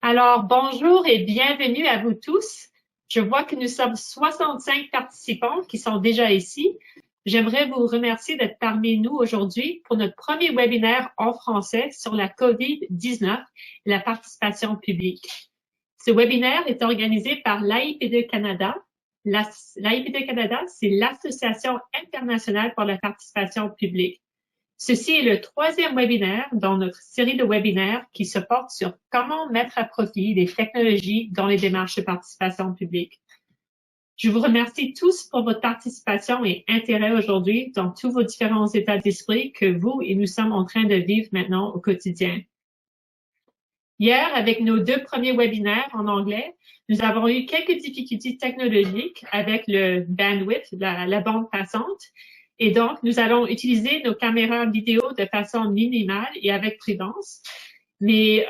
Alors, bonjour et bienvenue à vous tous. Je vois que nous sommes 65 participants qui sont déjà ici. J'aimerais vous remercier d'être parmi nous aujourd'hui pour notre premier webinaire en français sur la COVID-19 et la participation publique. Ce webinaire est organisé par l'AIP2 Canada. L'AIP2 Canada, c'est l'Association internationale pour la participation publique. Ceci est le troisième webinaire dans notre série de webinaires qui se porte sur comment mettre à profit les technologies dans les démarches de participation publique. Je vous remercie tous pour votre participation et intérêt aujourd'hui dans tous vos différents états d'esprit que vous et nous sommes en train de vivre maintenant au quotidien. Hier, avec nos deux premiers webinaires en anglais, nous avons eu quelques difficultés technologiques avec le bandwidth, la bande passante. Et donc, nous allons utiliser nos caméras vidéo de façon minimale et avec prudence. Mais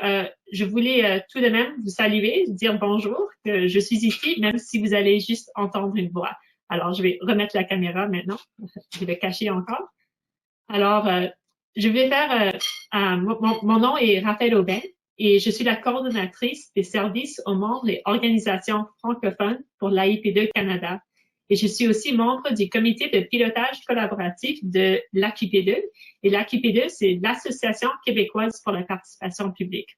je voulais tout de même vous saluer, dire bonjour, que je suis ici, même si vous allez juste entendre une voix. Alors, je vais remettre la caméra maintenant. Je vais cacher encore. Alors, je vais faire... mon nom est Raphaël Aubin et je suis la coordonnatrice des services aux membres et organisations francophones pour l'AIP2 Canada. Et je suis aussi membre du comité de pilotage collaboratif de l'AQP2. Et l'AQP2, c'est l'Association québécoise pour la participation publique.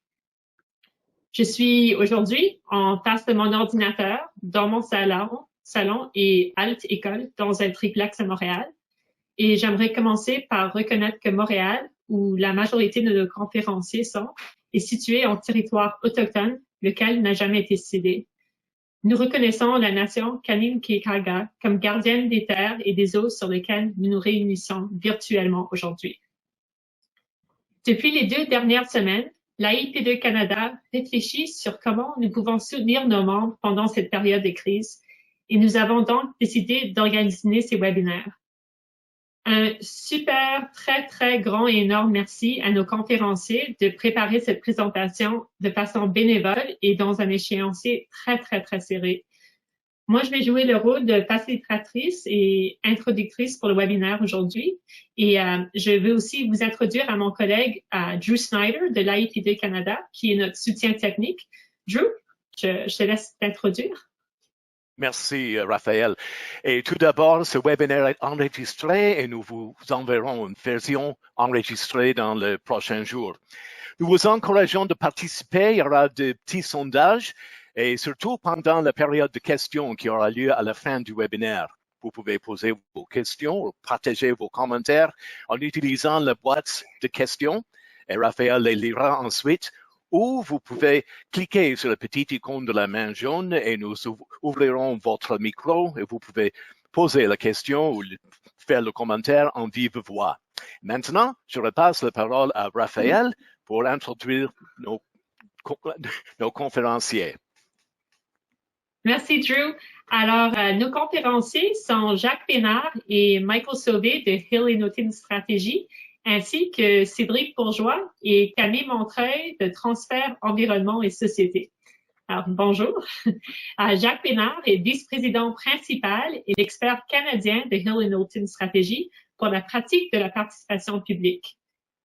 Je suis aujourd'hui en face de mon ordinateur, dans mon salon et halte école dans un triplex à Montréal. Et j'aimerais commencer par reconnaître que Montréal, où la majorité de nos conférenciers sont, est situé en territoire autochtone, lequel n'a jamais été cédé. Nous reconnaissons la nation Kanien'kehá:ka comme gardienne des terres et des eaux sur lesquelles nous nous réunissons virtuellement aujourd'hui. Depuis les 2 dernières semaines, l'AIP2 Canada réfléchit sur comment nous pouvons soutenir nos membres pendant cette période de crise et nous avons donc décidé d'organiser ces webinaires. Un super, très grand et énorme merci à nos conférenciers de préparer cette présentation de façon bénévole et dans un échéancier très serré. Moi, je vais jouer le rôle de facilitatrice et introductrice pour le webinaire aujourd'hui. Et je veux aussi vous introduire à mon collègue Drew Snyder de l'AIP2 Canada, qui est notre soutien technique. Drew, je te laisse t'introduire. Merci, Raphaël. Et tout d'abord, ce webinaire est enregistré et nous vous enverrons une version enregistrée dans les prochains jours. Nous vous encourageons de participer. Il y aura de petits sondages et surtout pendant la période de questions qui aura lieu à la fin du webinaire. Vous pouvez poser vos questions ou partager vos commentaires en utilisant la boîte de questions et Raphaël les lira ensuite. Ou vous pouvez cliquer sur le petit icône de la main jaune et nous ouvrirons votre micro et vous pouvez poser la question ou faire le commentaire en vive voix. Maintenant, je repasse la parole à Raphaël pour introduire nos conférenciers. Merci, Drew. Alors, nos conférenciers sont Jacques Pénard et Michael Sauvé de Hill & Knowlton Stratégie, ainsi que Cédric Bourgeois et Camille Montreuil de Transfert Environnement et Société. Alors, bonjour. Jacques Pénard est vice-président principal et l'expert canadien de Hill & Knowlton Stratégie pour la pratique de la participation publique.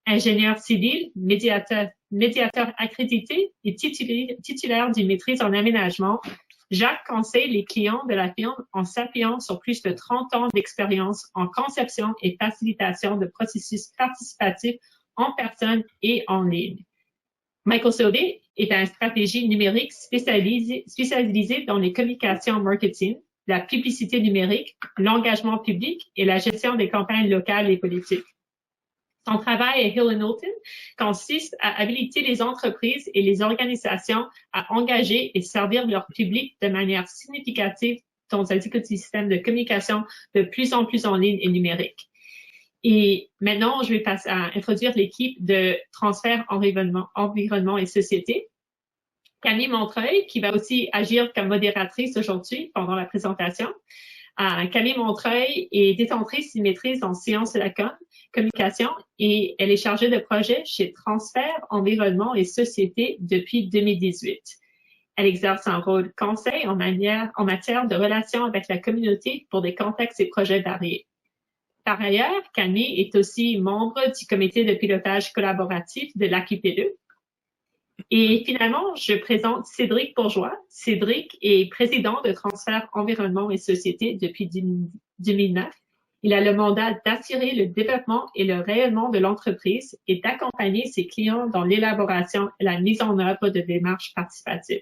Ingénieur civil, médiateur accrédité et titulaire d'une maîtrise en aménagement, Jacques conseille les clients de la firme en s'appuyant sur plus de 30 ans d'expérience en conception et facilitation de processus participatifs en personne et en ligne. Michael Sauvé est un stratégie numérique spécialisé dans les communications marketing, la publicité numérique, l'engagement public et la gestion des campagnes locales et politiques. Son travail à Hill & Knowlton consiste à habiliter les entreprises et les organisations à engager et servir leur public de manière significative dans un écosystème de communication de plus en plus en ligne et numérique. Et maintenant, je vais passer à introduire l'équipe de Transfert Environnement et Société. Camille Montreuil, qui va aussi agir comme modératrice aujourd'hui pendant la présentation. Camille Montreuil est détentrice d'une maîtrise en sciences de la communication et elle est chargée de projet chez Transfert Environnement et Société depuis 2018. Elle exerce un rôle conseil en matière de relations avec la communauté pour des contextes et projets variés. Par ailleurs, Camille est aussi membre du comité de pilotage collaboratif de l'AQP2. Et finalement, je présente Cédric Bourgeois. Cédric est président de Transfert Environnement et Société depuis 2009. Il a le mandat d'assurer le développement et le rayonnement de l'entreprise et d'accompagner ses clients dans l'élaboration et la mise en œuvre de démarches participatives.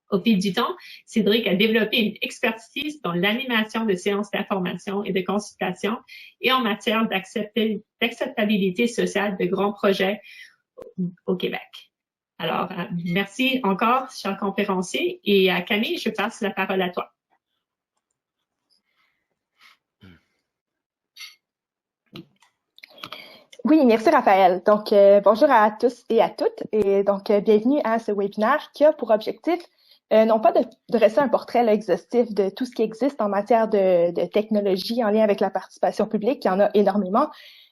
Au fil du temps, Cédric a développé une expertise dans l'animation de séances d'information et de consultation et en matière d'acceptabilité sociale de grands projets au Québec. Alors, merci encore, cher conférencier. Et à Camille, je passe la parole à toi. Oui, merci Raphaël. Donc, bonjour à tous et à toutes. Et donc, bienvenue à ce webinaire qui a pour objectif, non pas de dresser un portrait là, exhaustif de tout ce qui existe en matière de technologie en lien avec la participation publique, il y en a énormément,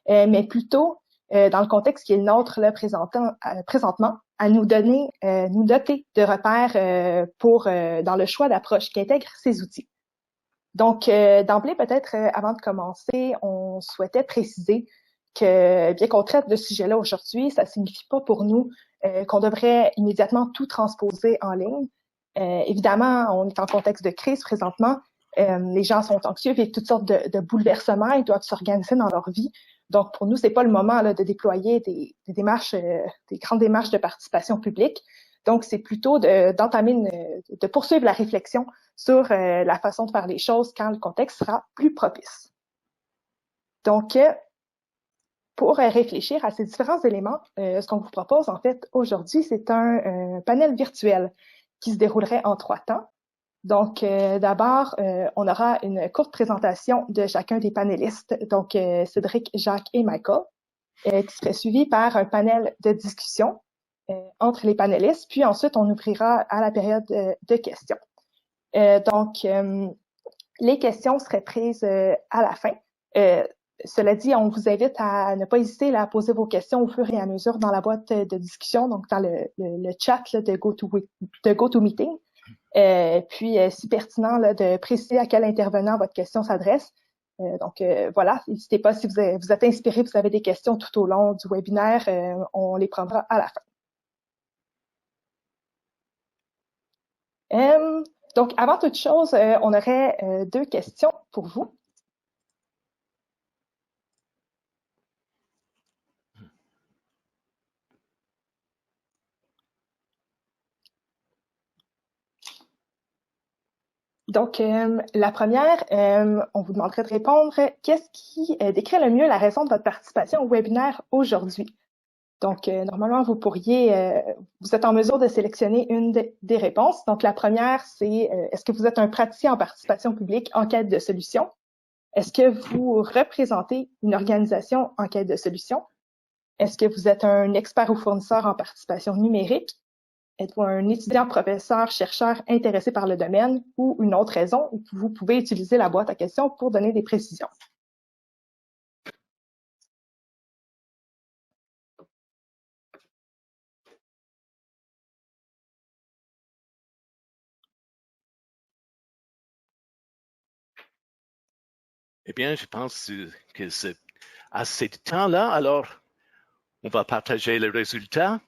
mais plutôt dans le contexte qui est le nôtre là, présentement, à nous doter de repères dans le choix d'approche qui intègre ces outils. Donc, d'emblée, peut-être avant de commencer, on souhaitait préciser que bien qu'on traite de ce sujet-là aujourd'hui, ça signifie pas pour nous qu'on devrait immédiatement tout transposer en ligne. Évidemment, on est en contexte de crise présentement. Les gens sont anxieux, vivent toutes sortes de bouleversements, ils doivent s'organiser dans leur vie. Donc, pour nous, c'est pas le moment là, de déployer des démarches, des grandes démarches de participation publique. Donc, c'est plutôt de poursuivre la réflexion sur la façon de faire les choses quand le contexte sera plus propice. Donc, pour réfléchir à ces différents éléments, ce qu'on vous propose en fait aujourd'hui, c'est un panel virtuel qui se déroulerait en 3 temps. Donc, d'abord, on aura une courte présentation de chacun des panélistes, donc Cédric, Jacques et Michael, qui serait suivi par un panel de discussion entre les panélistes, puis ensuite on ouvrira à la période de questions. Donc, les questions seraient prises à la fin. Cela dit, on vous invite à ne pas hésiter là, à poser vos questions au fur et à mesure dans la boîte de discussion, donc dans le chat là, de GoToMeeting. Puis, si pertinent, là, de préciser à quel intervenant votre question s'adresse. Donc, voilà, n'hésitez pas, si vous êtes inspiré, vous avez des questions tout au long du webinaire, on les prendra à la fin. Donc, avant toute chose, on aurait 2 questions pour vous. Donc, la première, on vous demanderait de répondre, qu'est-ce qui décrit le mieux la raison de votre participation au webinaire aujourd'hui? Donc, normalement, vous êtes en mesure de sélectionner une des réponses. Donc, la première, c'est est-ce que vous êtes un praticien en participation publique en quête de solutions? Est-ce que vous représentez une organisation en quête de solutions? Est-ce que vous êtes un expert ou fournisseur en participation numérique? Êtes-vous un étudiant, professeur, chercheur intéressé par le domaine ou une autre raison? Vous pouvez utiliser la boîte à questions pour donner des précisions. Eh bien, je pense que c'est assez de temps là. Alors, on va partager les résultats.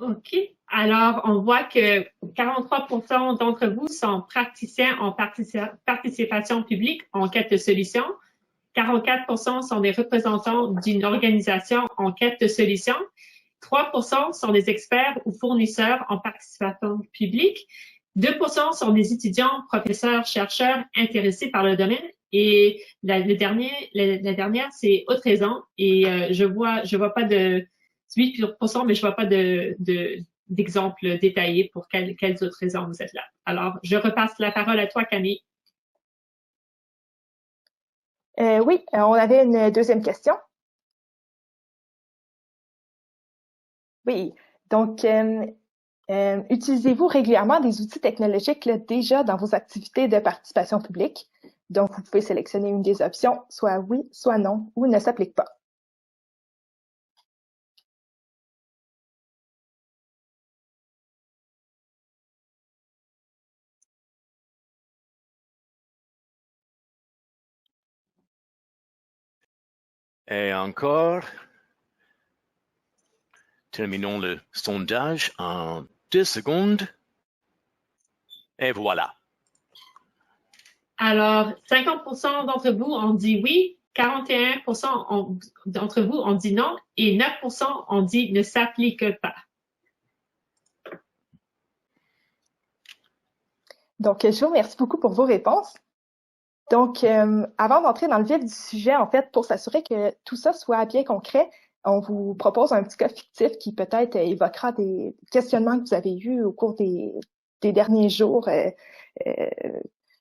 OK. Alors, on voit que 43% d'entre vous sont praticiens en participation publique en quête de solutions. 44% sont des représentants d'une organisation en quête de solutions. 3% sont des experts ou fournisseurs en participation publique. 2% sont des étudiants, professeurs, chercheurs intéressés par le domaine. Et la dernière, c'est autre raison. Et je vois pas de 8%, mais je vois pas d'exemples détaillés pour quelles autres raisons vous êtes là. Alors, je repasse la parole à toi, Camille. Oui, on avait une deuxième question. Oui, donc, utilisez-vous régulièrement des outils technologiques là, déjà dans vos activités de participation publique? Donc, vous pouvez sélectionner une des options, soit oui, soit non, ou ne s'applique pas. Et encore, terminons le sondage en 2 secondes. Et voilà. Alors, 50% d'entre vous ont dit oui, 41% d'entre vous ont dit non et 9% ont dit ne s'applique pas. Donc, je vous remercie beaucoup pour vos réponses. Donc, avant d'entrer dans le vif du sujet, en fait, pour s'assurer que tout ça soit bien concret, on vous propose un petit cas fictif qui peut-être évoquera des questionnements que vous avez eus au cours des derniers jours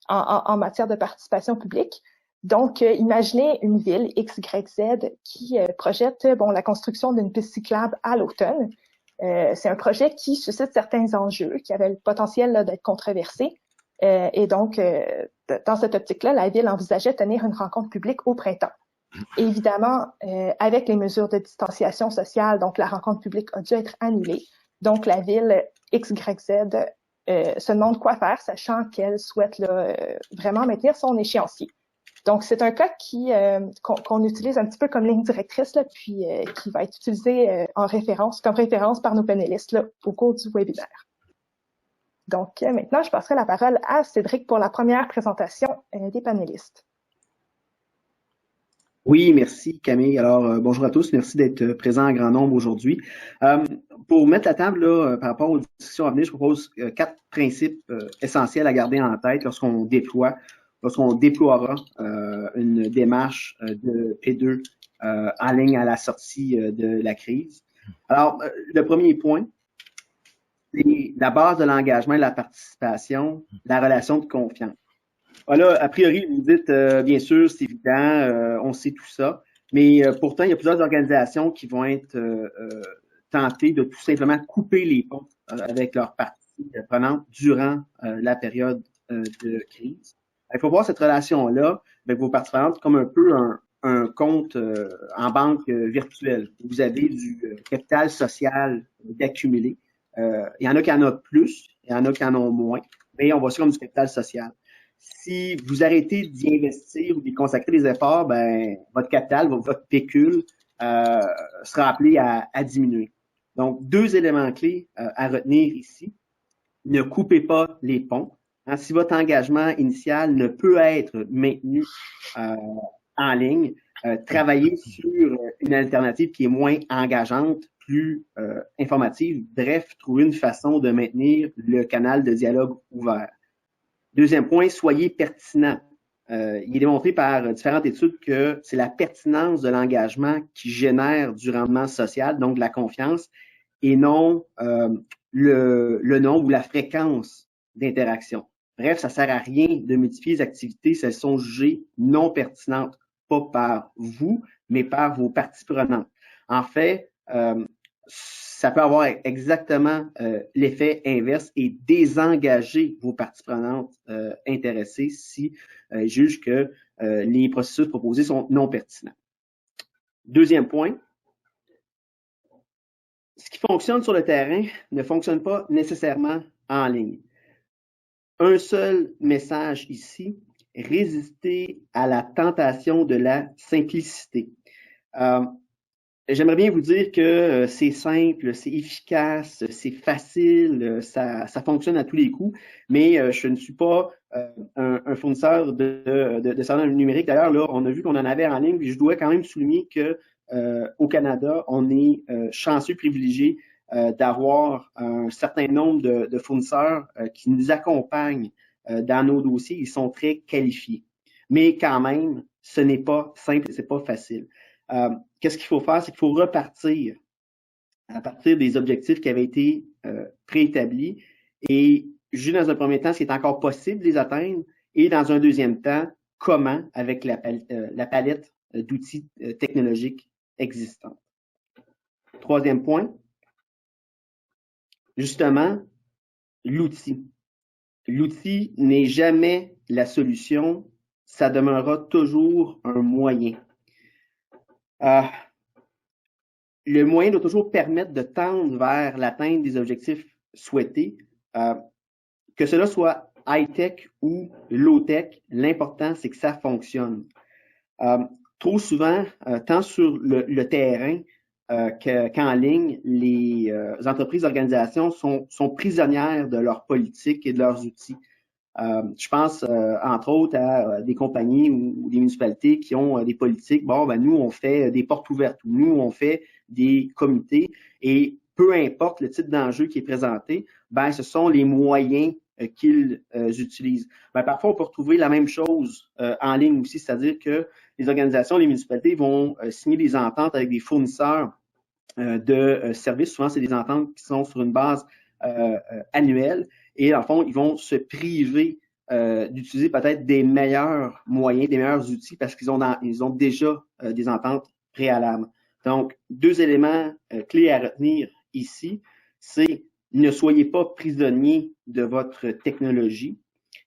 en matière de participation publique. Donc, imaginez une ville X, Y, Z qui projette la construction d'une piste cyclable à l'automne. C'est un projet qui suscite certains enjeux, qui avait le potentiel d'être controversé. Et donc, dans cette optique-là, la ville envisageait tenir une rencontre publique au printemps. Et évidemment, avec les mesures de distanciation sociale, donc la rencontre publique a dû être annulée. Donc, la ville XYZ se demande quoi faire, sachant qu'elle souhaite vraiment maintenir son échéancier. Donc, c'est un cas qu'on utilise un petit peu comme ligne directrice, là, puis qui va être utilisé comme référence par nos panélistes là, au cours du webinaire. Donc, maintenant, je passerai la parole à Cédric pour la première présentation des panélistes. Oui, merci Camille. Alors, bonjour à tous. Merci d'être présents en grand nombre aujourd'hui. Pour mettre la table là, par rapport aux discussions à venir, je propose 4 principes essentiels à garder en tête lorsqu'on déploiera une démarche de P2 en ligne à la sortie de la crise. Alors, le premier point, c'est la base de l'engagement et de la participation, la relation de confiance. Voilà, a priori, vous dites, bien sûr, c'est évident, on sait tout ça, mais pourtant, il y a plusieurs organisations qui vont être tentées de tout simplement couper les ponts avec leurs parties prenantes durant la période de crise. Il faut voir cette relation-là avec vos parties prenantes comme un peu un compte en banque virtuelle. Vous avez du capital social d'accumuler. Il y en a qui en ont plus, il y en a qui en ont moins, mais on voit ça comme du capital social. Si vous arrêtez d'y investir ou d'y consacrer des efforts, ben votre capital, votre pécule sera appelé à diminuer. Donc, 2 éléments clés à retenir ici. Ne coupez pas les ponts. Hein, si votre engagement initial ne peut être maintenu en ligne, travaillez sur une alternative qui est moins engageante, plus informative. Bref, trouvez une façon de maintenir le canal de dialogue ouvert. Deuxième point, soyez pertinent. Il est démontré par différentes études que c'est la pertinence de l'engagement qui génère du rendement social, donc de la confiance, et non le nombre ou la fréquence d'interaction. Bref, ça ne sert à rien de multiplier les activités si elles sont jugées non pertinentes, pas par vous, mais par vos parties prenantes. En fait, ça peut avoir exactement l'effet inverse et désengager vos parties prenantes intéressées si jugent que les processus proposés sont non pertinents. Deuxième point, ce qui fonctionne sur le terrain ne fonctionne pas nécessairement en ligne. Un seul message ici, résister à la tentation de la simplicité. J'aimerais bien vous dire que c'est simple, c'est efficace, c'est facile, ça fonctionne à tous les coups, mais je ne suis pas un fournisseur de services numériques. D'ailleurs, là, on a vu qu'on en avait en ligne, puis je dois quand même souligner que au Canada, on est chanceux, privilégié d'avoir un certain nombre de fournisseurs qui nous accompagnent dans nos dossiers. Ils sont très qualifiés. Mais quand même, ce n'est pas simple, c'est pas facile. Qu'est-ce qu'il faut faire? C'est qu'il faut repartir à partir des objectifs qui avaient été préétablis et juger dans un premier temps s'il est encore possible de les atteindre et dans un deuxième temps, comment avec la palette d'outils technologiques existants. Troisième point, justement, l'outil. L'outil n'est jamais la solution, ça demeurera toujours un moyen. Le moyen doit toujours permettre de tendre vers l'atteinte des objectifs souhaités, que cela soit high-tech ou low-tech, l'important c'est que ça fonctionne. Trop souvent, tant sur le terrain qu'en ligne, les entreprises, organisations sont prisonnières de leur politique et de leurs outils. Je pense, entre autres, à des compagnies ou des municipalités qui ont des politiques. Bon, ben nous, on fait des portes ouvertes, ou nous, on fait des comités, et peu importe le type d'enjeu qui est présenté, ben ce sont les moyens qu'ils utilisent. Ben, parfois, on peut retrouver la même chose en ligne aussi, c'est-à-dire que les organisations, les municipalités vont signer des ententes avec des fournisseurs de services. Souvent, c'est des ententes qui sont sur une base annuelle, et dans le fond, ils vont se priver d'utiliser peut-être des meilleurs moyens, des meilleurs outils, parce qu'ils ont déjà des ententes préalables. Donc, deux éléments clés à retenir ici, c'est ne soyez pas prisonnier de votre technologie.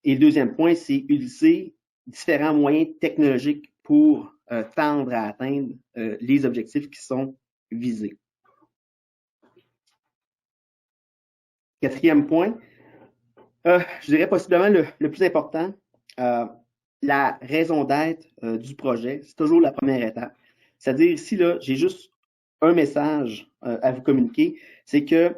Et le deuxième point, c'est utiliser différents moyens technologiques pour tendre à atteindre les objectifs qui sont visés. Quatrième point, je dirais possiblement le plus important, la raison d'être du projet, c'est toujours la première étape. C'est-à-dire ici, là, j'ai juste un message à vous communiquer, c'est que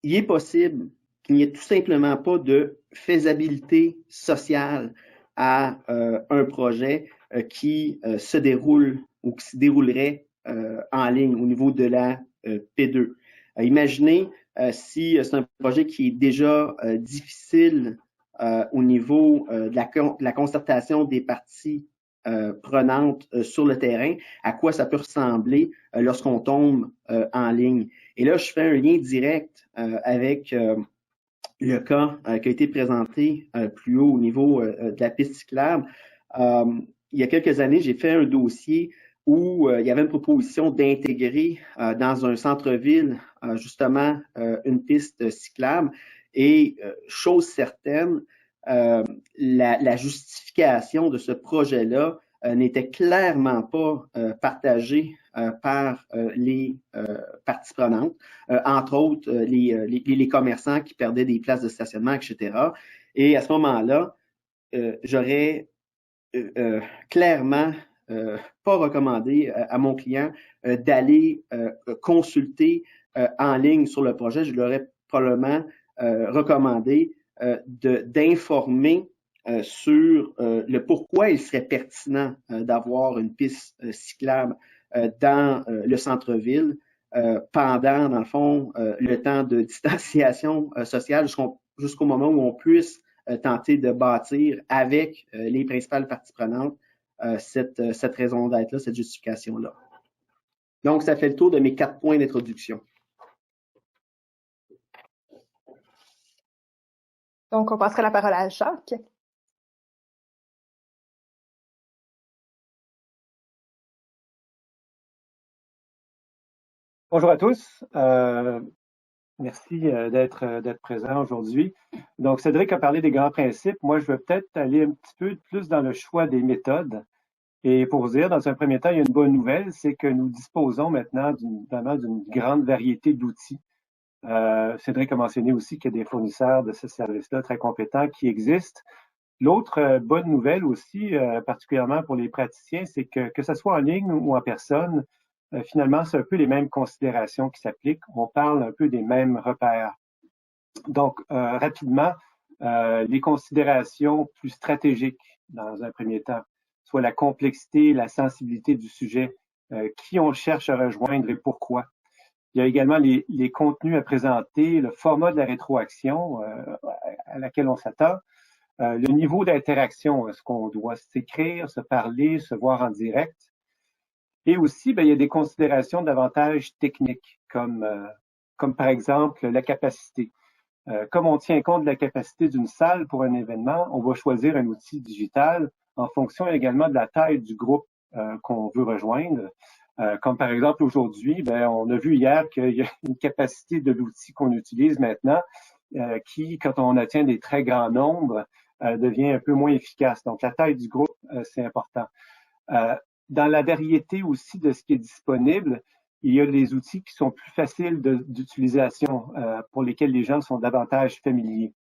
il est possible qu'il n'y ait tout simplement pas de faisabilité sociale à un projet qui se déroule ou qui se déroulerait en ligne au niveau de la P2. Imaginez si c'est un projet qui est déjà difficile au niveau de la concertation des parties prenantes sur le terrain, à quoi ça peut ressembler lorsqu'on tombe en ligne. Et là, je fais un lien direct avec le cas qui a été présenté plus haut au niveau de la piste cyclable. Il y a quelques années, j'ai fait un dossier où il y avait une proposition d'intégrer dans un centre-ville justement une piste cyclable. Et chose certaine, la justification de ce projet-là n'était clairement pas partagée par les parties prenantes, entre autres les commerçants qui perdaient des places de stationnement, etc. Et à ce moment-là, j'aurais clairement pas recommandé à mon client d'aller consulter en ligne sur le projet. Je l'aurais probablement recommandé d'informer sur le pourquoi il serait pertinent d'avoir une piste cyclable dans le centre-ville pendant, dans le fond, le temps de distanciation sociale jusqu'au moment où on puisse tenter de bâtir avec les principales parties prenantes cette raison d'être-là, cette justification-là. Donc, ça fait le tour de mes 4 points d'introduction. Donc, on passerait la parole à Jacques. Bonjour à tous. Merci d'être présent aujourd'hui. Donc, Cédric a parlé des grands principes. Moi, je vais peut-être aller un petit peu plus dans le choix des méthodes. Et pour vous dire, dans un premier temps, il y a une bonne nouvelle, c'est que nous disposons maintenant d'une grande variété d'outils. Cédric a mentionné aussi qu'il y a des fournisseurs de ce service-là très compétents qui existent. L'autre bonne nouvelle aussi, particulièrement pour les praticiens, c'est que ce soit en ligne ou en personne, finalement, c'est un peu les mêmes considérations qui s'appliquent. On parle un peu des mêmes repères. Donc, rapidement, les considérations plus stratégiques dans un premier temps, soit la complexité, la sensibilité du sujet, qui on cherche à rejoindre et pourquoi. Il y a également les contenus à présenter, le format de la rétroaction à laquelle on s'attend, le niveau d'interaction, est-ce qu'on doit s'écrire, se parler, se voir en direct. Et aussi, il y a des considérations davantage techniques, comme par exemple la capacité. Comme on tient compte de la capacité d'une salle pour un événement, on va choisir un outil digital en fonction également de la taille du groupe qu'on veut rejoindre. Comme par exemple aujourd'hui, on a vu hier qu'il y a une capacité de l'outil qu'on utilise maintenant qui, quand on atteint des très grands nombres, devient un peu moins efficace. Donc, la taille du groupe, c'est important. Dans la variété aussi de ce qui est disponible, il y a des outils qui sont plus faciles d'utilisation, pour lesquels les gens sont davantage familiers.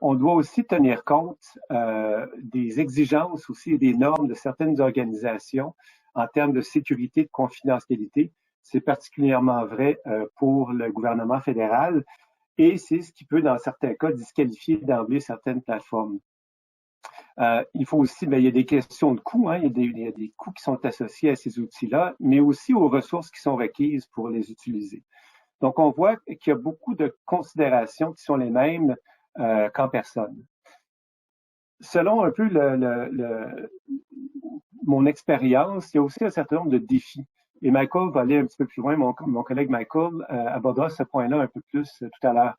On doit aussi tenir compte des exigences aussi et des normes de certaines organisations en termes de sécurité et de confidentialité. C'est particulièrement vrai pour le gouvernement fédéral et c'est ce qui peut, dans certains cas, disqualifier d'emblée certaines plateformes. Il faut aussi, il y a des questions de coûts, hein, il y a des coûts qui sont associés à ces outils-là, mais aussi aux ressources qui sont requises pour les utiliser. Donc, on voit qu'il y a beaucoup de considérations qui sont les mêmes qu'en personne. Selon un peu mon expérience, il y a aussi un certain nombre de défis. Et Michael va aller un petit peu plus loin, mon collègue Michael abordera ce point-là un peu plus tout à l'heure.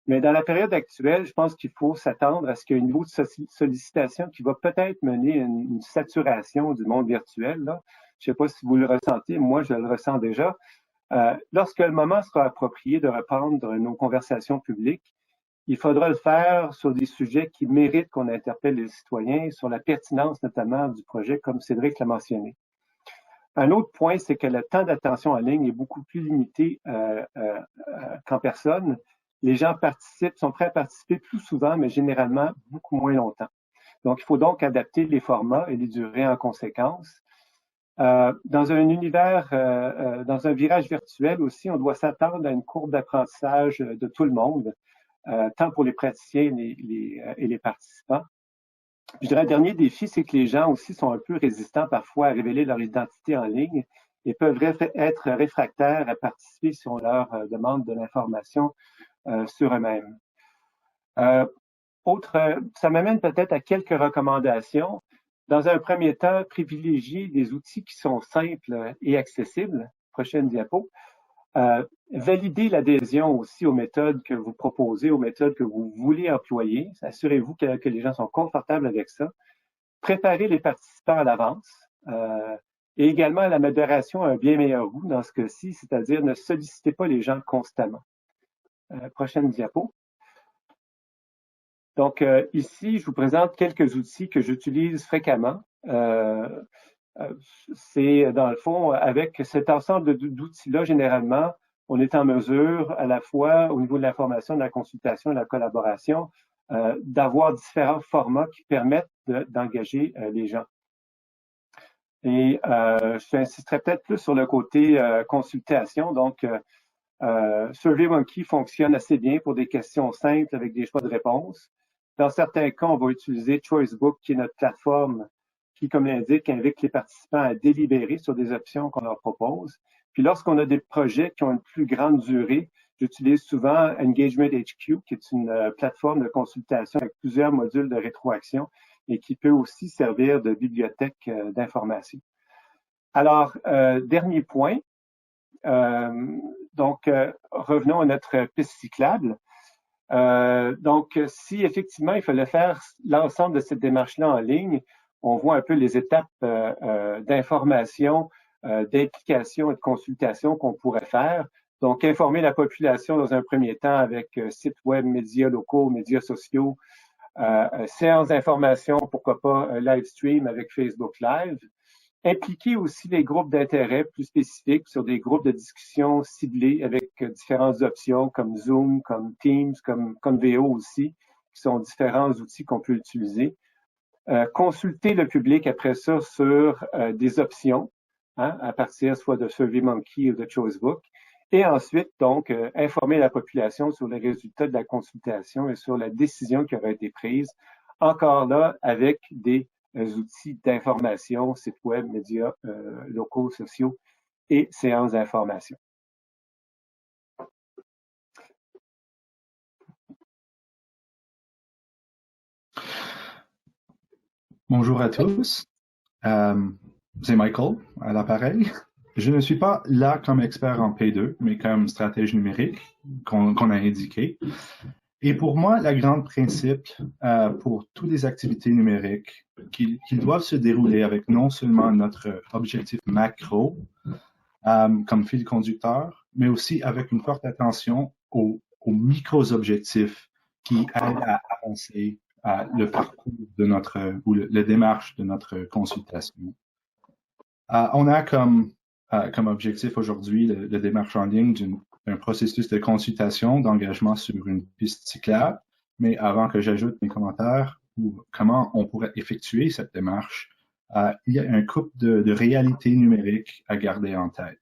Mais dans la période actuelle, je pense qu'il faut s'attendre à ce qu'il y ait un niveau de sollicitation qui va peut-être mener à une saturation du monde virtuel. Là. Je ne sais pas si vous le ressentez, moi je le ressens déjà. Lorsque le moment sera approprié de reprendre nos conversations publiques, il faudra le faire sur des sujets qui méritent qu'on interpelle les citoyens, sur la pertinence notamment du projet, comme Cédric l'a mentionné. Un autre point, c'est que le temps d'attention en ligne est beaucoup plus limité qu'en personne. Les gens sont prêts à participer plus souvent, mais généralement beaucoup moins longtemps. Donc, il faut donc adapter les formats et les durées en conséquence. Dans un univers, dans un virage virtuel aussi, on doit s'attendre à une courbe d'apprentissage de tout le monde, tant pour les praticiens et les participants. Je dirais, le dernier défi, c'est que les gens aussi sont un peu résistants parfois à révéler leur identité en ligne et peuvent être réfractaires à participer si on leur demande de l'information sur eux-mêmes. Ça m'amène peut-être à quelques recommandations. Dans un premier temps, privilégier des outils qui sont simples et accessibles. Prochaine diapo. Valider l'adhésion aussi aux méthodes que vous proposez, aux méthodes que vous voulez employer. Assurez-vous que les gens sont confortables avec ça. Préparez les participants à l'avance. Et également, la modération a un bien meilleur goût dans ce cas-ci, c'est-à-dire ne sollicitez pas les gens constamment. Prochaine diapo. Donc, ici, je vous présente quelques outils que j'utilise fréquemment. C'est, dans le fond, avec cet ensemble d'outils-là, généralement, on est en mesure, à la fois au niveau de l'information, de la consultation et de la collaboration, d'avoir différents formats qui permettent d'engager les gens. Et j'insisterai peut-être plus sur le côté consultation. Donc, SurveyMonkey fonctionne assez bien pour des questions simples avec des choix de réponse. Dans certains cas, on va utiliser Choicebook, qui est notre plateforme qui, comme l'indique, invite les participants à délibérer sur des options qu'on leur propose. Puis lorsqu'on a des projets qui ont une plus grande durée, j'utilise souvent Engagement HQ, qui est une plateforme de consultation avec plusieurs modules de rétroaction et qui peut aussi servir de bibliothèque d'information. Alors, dernier point. Donc, revenons à notre piste cyclable. Donc, si effectivement il fallait faire l'ensemble de cette démarche-là en ligne, on voit un peu les étapes d'information, d'implication et de consultation qu'on pourrait faire. Donc, informer la population dans un premier temps avec sites web, médias locaux, médias sociaux, séances d'information, pourquoi pas live stream avec Facebook Live. Impliquer aussi les groupes d'intérêt plus spécifiques sur des groupes de discussion ciblés avec différentes options comme Zoom, comme Teams, comme Conveo aussi, qui sont différents outils qu'on peut utiliser. Consulter le public après ça sur des options, hein, à partir soit de SurveyMonkey ou de Choicebook. Et ensuite, donc, informer la population sur les résultats de la consultation et sur la décision qui aura été prise. Encore là, avec des outils d'information, sites web, médias locaux, sociaux et séances d'information. Bonjour à tous, c'est Michael à l'appareil. Je ne suis pas là comme expert en P2, mais comme stratège numérique qu'on a indiqué. Et pour moi, le grand principe pour toutes les activités numériques, qu'ils doivent se dérouler avec non seulement notre objectif macro comme fil conducteur, mais aussi avec une forte attention aux micro-objectifs qui aident à avancer le parcours de ou la démarche de notre consultation. On a comme objectif aujourd'hui le démarche en ligne d'un processus de consultation, d'engagement sur une piste cyclable. Mais avant que j'ajoute mes commentaires, comment on pourrait effectuer cette démarche, il y a un couple de réalités numériques à garder en tête.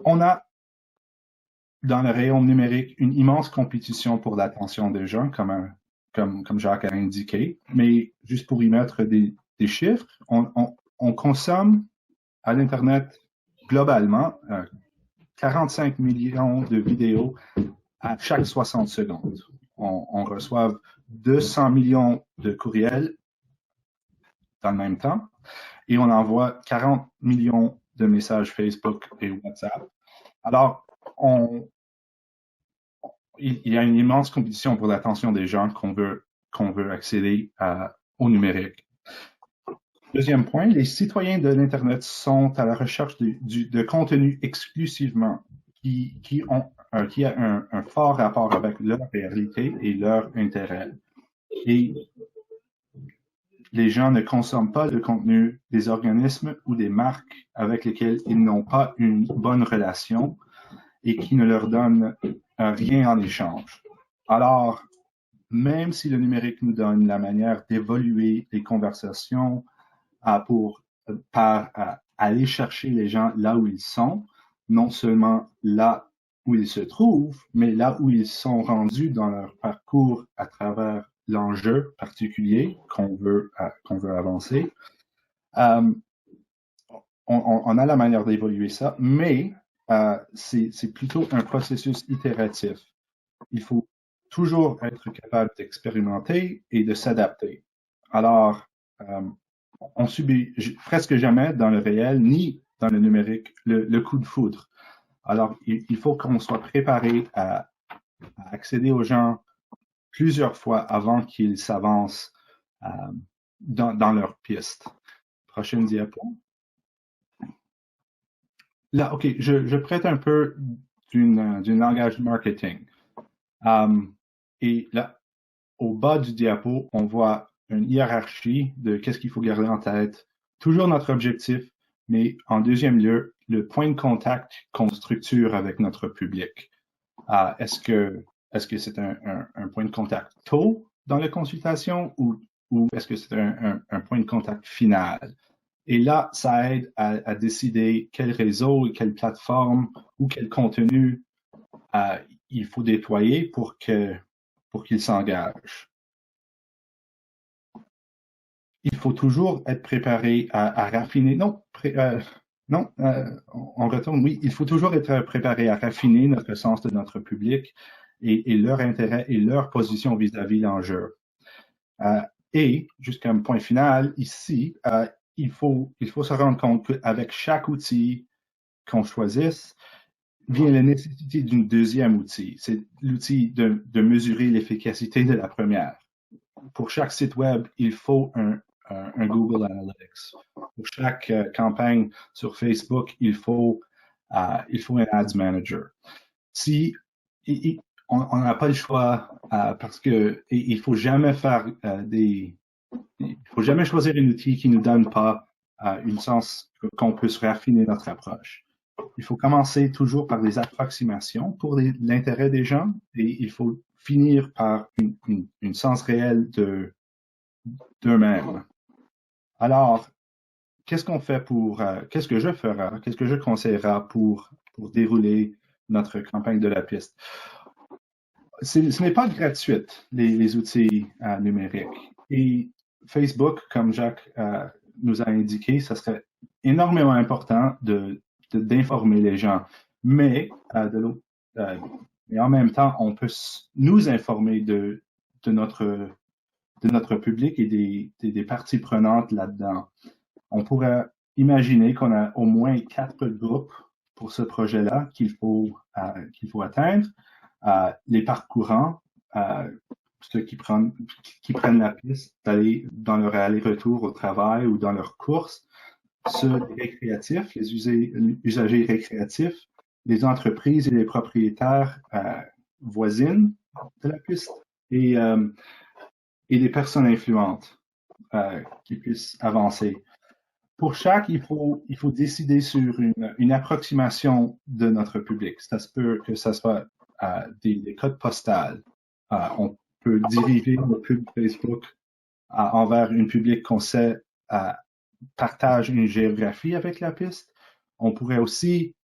On a dans le rayon numérique une immense compétition pour l'attention des gens, comme Jacques a indiqué, mais juste pour y mettre des chiffres, on consomme à l'Internet globalement 45 millions de vidéos à chaque 60 secondes. On reçoit 200 millions de courriels dans le même temps et on envoie 40 millions de messages Facebook et WhatsApp. Alors, il y a une immense compétition pour l'attention des gens qu'on veut accéder au numérique. Deuxième point, les citoyens de l'Internet sont à la recherche de contenu exclusivement qui a un fort rapport avec leur réalité et leur intérêt. Et les gens ne consomment pas le contenu des organismes ou des marques avec lesquels ils n'ont pas une bonne relation et qui ne leur donnent rien en échange. Alors, même si le numérique nous donne la manière d'évoluer les conversations par aller chercher les gens là où ils sont, non seulement là où ils se trouvent, mais là où ils sont rendus dans leur parcours à travers l'enjeu particulier qu'on veut avancer. On a la manière d'évoluer ça, mais c'est plutôt un processus itératif. Il faut toujours être capable d'expérimenter et de s'adapter. Alors, on subit presque jamais dans le réel ni dans le numérique le coup de foudre. Alors, il faut qu'on soit préparé à accéder aux gens plusieurs fois avant qu'ils s'avancent dans leur piste. Prochaine diapo. Là, OK, je prête un peu d'un langage marketing. Et là, au bas du diapo, on voit une hiérarchie de qu'est-ce qu'il faut garder en tête. Toujours notre objectif, mais en deuxième lieu, le point de contact qu'on structure avec notre public. Est-ce que c'est un point de contact tôt dans la consultation ou est-ce que c'est un point de contact final? Et là, ça aide à décider quel réseau, quelle plateforme ou quel contenu il faut déployer pour qu'il s'engage. Il faut toujours être préparé à raffiner. On retourne. Oui, il faut toujours être préparé à raffiner notre sens de notre public et leur intérêt et leur position vis-à-vis l'enjeu. Et jusqu'à un point final, ici, il faut se rendre compte qu'avec chaque outil qu'on choisisse, vient la nécessité d'un deuxième outil. C'est l'outil de mesurer l'efficacité de la première. Pour chaque site web, il faut un Google Analytics. Pour chaque campagne sur Facebook, il faut un Ads Manager. Si on n'a pas le choix parce que il faut jamais choisir un outil qui nous donne pas une sens qu'on puisse raffiner notre approche. Il faut commencer toujours par des approximations pour l'intérêt des gens et il faut finir par une sens réel d'eux-mêmes. Alors, qu'est-ce qu'on fait qu'est-ce que je ferai, qu'est-ce que je conseillerai pour dérouler notre campagne de la piste? Ce n'est pas gratuit, les outils numériques. Et Facebook, comme Jacques nous a indiqué, ça serait énormément important d'informer les gens. Mais en même temps, on peut nous informer de notre public et des parties prenantes là-dedans. On pourrait imaginer qu'on a au moins 4 groupes pour ce projet-là qu'il faut atteindre. Les parcourants, ceux qui prennent la piste d'aller dans leur aller-retour au travail ou dans leur course, ceux récréatifs, les usagers récréatifs, les entreprises et les propriétaires voisines de la piste et les personnes influentes qui puissent avancer. Pour chaque, il faut décider sur une approximation de notre public. Ça se peut que ça soit des codes postales. On peut diriger nos pubs Facebook envers un public qu'on sait partage une géographie avec la piste. On pourrait aussi,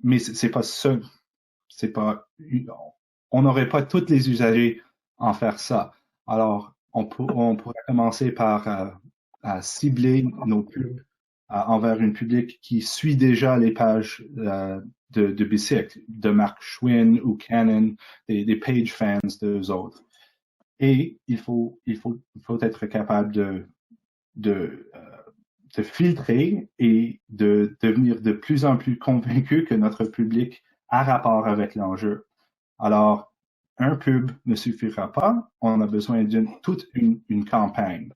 mais c'est pas ça, on n'aurait pas tous les usagers en faire ça. Alors, on pourrait commencer par cibler nos pubs envers un public qui suit déjà les pages de bicycles, de marque Schwinn ou Canon, des page fans d'eux autres. Et il faut être capable de filtrer et de devenir de plus en plus convaincu que notre public a rapport avec l'enjeu. Alors, un pub ne suffira pas, on a besoin toute une campagne.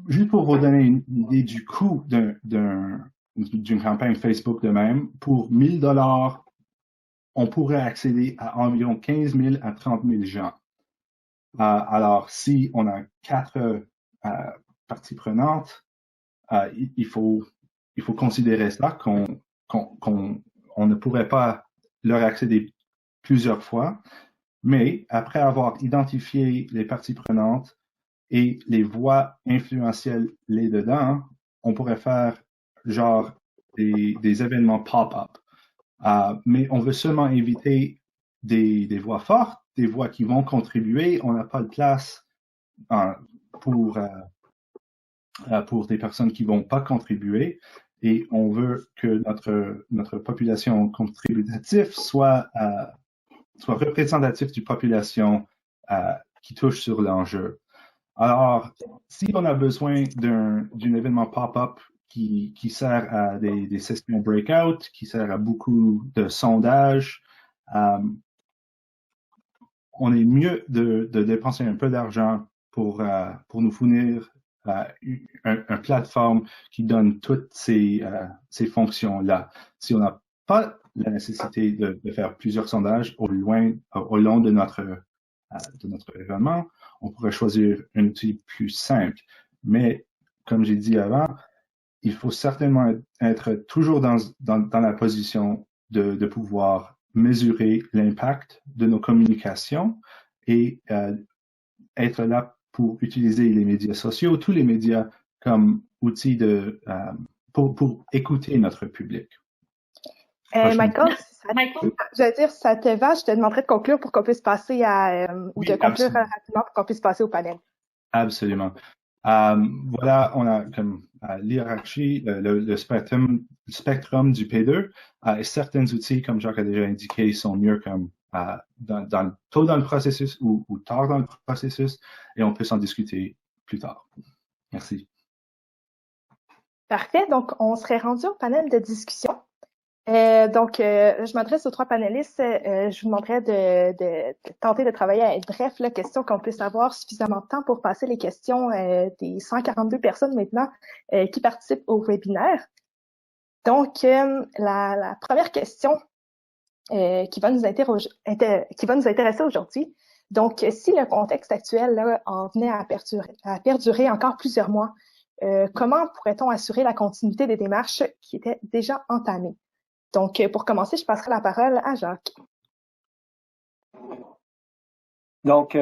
Juste pour vous donner une idée du coût d'une campagne Facebook de même, pour 1 000 $, on pourrait accéder à environ 15 000 à 30 000 gens. Alors, si on a 4 parties prenantes, il faut considérer ça qu'on ne pourrait pas leur accéder plusieurs fois, mais après avoir identifié les parties prenantes et les voix influentielles les dedans, on pourrait faire genre des événements pop-up. Mais on veut seulement éviter des voix fortes, des voix qui vont contribuer. On n'a pas de place pour des personnes qui vont pas contribuer. Et on veut que notre population contributive soit représentative d'une population qui touche sur l'enjeu. Alors, si on a besoin d'un événement pop-up qui sert à des sessions breakout, qui sert à beaucoup de sondages, on est mieux de dépenser un peu d'argent pour nous fournir une plateforme qui donne toutes ces fonctions-là. Si on n'a pas la nécessité de faire plusieurs sondages au long de notre événement, on pourrait choisir un outil plus simple. Mais, comme j'ai dit avant, il faut certainement être toujours dans la position de pouvoir mesurer l'impact de nos communications et être là pour utiliser les médias sociaux, tous les médias comme outils pour écouter notre public. Michael, je veux dire, ça te va, je te demanderais de conclure pour qu'on puisse passer conclure rapidement pour qu'on puisse passer au panel. Absolument. Voilà, on a comme l'hierarchie, le spectrum du P2 et certains outils, comme Jacques a déjà indiqué, sont mieux comme tôt dans le processus ou tard dans le processus et on peut s'en discuter plus tard. Merci. Parfait. Donc, on serait rendu au panel de discussion. Je m'adresse aux 3 panélistes. Je vous demanderais de tenter de travailler à être bref, la question qu'on puisse avoir suffisamment de temps pour passer les questions des 142 personnes maintenant qui participent au webinaire. Donc, la première question qui va nous intéresser aujourd'hui. Donc, si le contexte actuel là, en venait à perdurer encore plusieurs mois, comment pourrait-on assurer la continuité des démarches qui étaient déjà entamées? Donc, pour commencer, je passerai la parole à Jacques. Donc,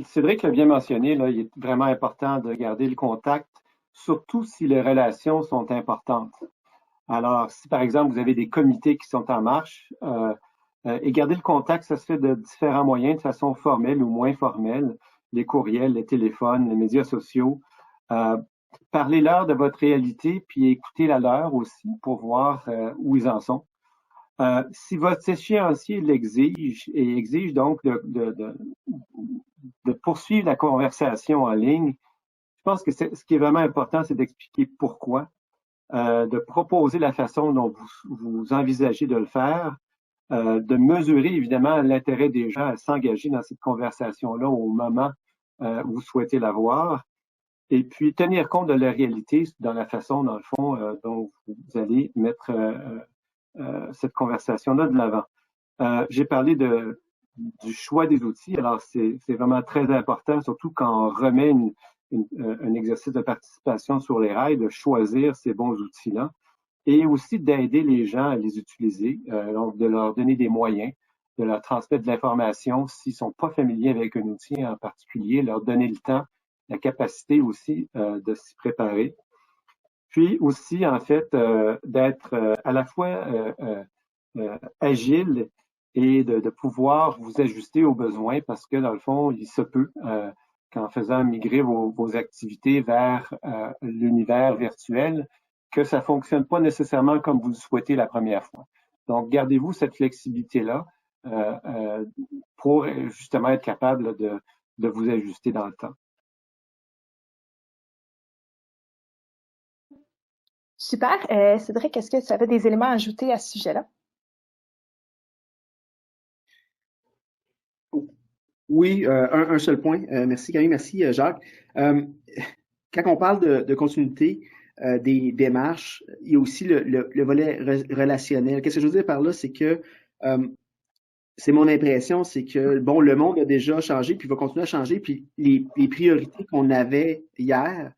Cédric l'a bien mentionné, là, il est vraiment important de garder le contact, surtout si les relations sont importantes. Alors, si par exemple, vous avez des comités qui sont en marche, et garder le contact, ça se fait de différents moyens, de façon formelle ou moins formelle, les courriels, les téléphones, les médias sociaux. Parlez-leur de votre réalité, puis écoutez la leur aussi pour voir où ils en sont. Si votre échéancier l'exige et exige donc de poursuivre la conversation en ligne, je pense que ce qui est vraiment important, c'est d'expliquer pourquoi, de proposer la façon dont vous envisagez de le faire, de mesurer évidemment l'intérêt des gens à s'engager dans cette conversation-là au moment où vous souhaitez l'avoir. Et puis, tenir compte de la réalité dans la façon, dans le fond, dont vous allez mettre cette conversation-là de l'avant. J'ai parlé du choix des outils. Alors, c'est vraiment très important, surtout quand on remet un exercice de participation sur les rails, de choisir ces bons outils-là et aussi d'aider les gens à les utiliser, donc de leur donner des moyens, de leur transmettre de l'information s'ils sont pas familiers avec un outil en particulier, leur donner le temps la capacité aussi de s'y préparer. Puis aussi, en fait, d'être à la fois agile et de pouvoir vous ajuster aux besoins parce que, dans le fond, il se peut qu'en faisant migrer vos activités vers l'univers virtuel, que ça fonctionne pas nécessairement comme vous le souhaitez la première fois. Donc, gardez-vous cette flexibilité-là pour justement être capable de vous ajuster dans le temps. Super. Cédric, est-ce que tu avais des éléments à ajouter à ce sujet-là? Oui, un seul point. Merci Camille, merci Jacques. Quand on parle de continuité des démarches, il y a aussi le volet relationnel. Qu'est-ce que je veux dire par là? C'est que c'est mon impression, c'est que bon, le monde a déjà changé, puis va continuer à changer, puis les priorités qu'on avait hier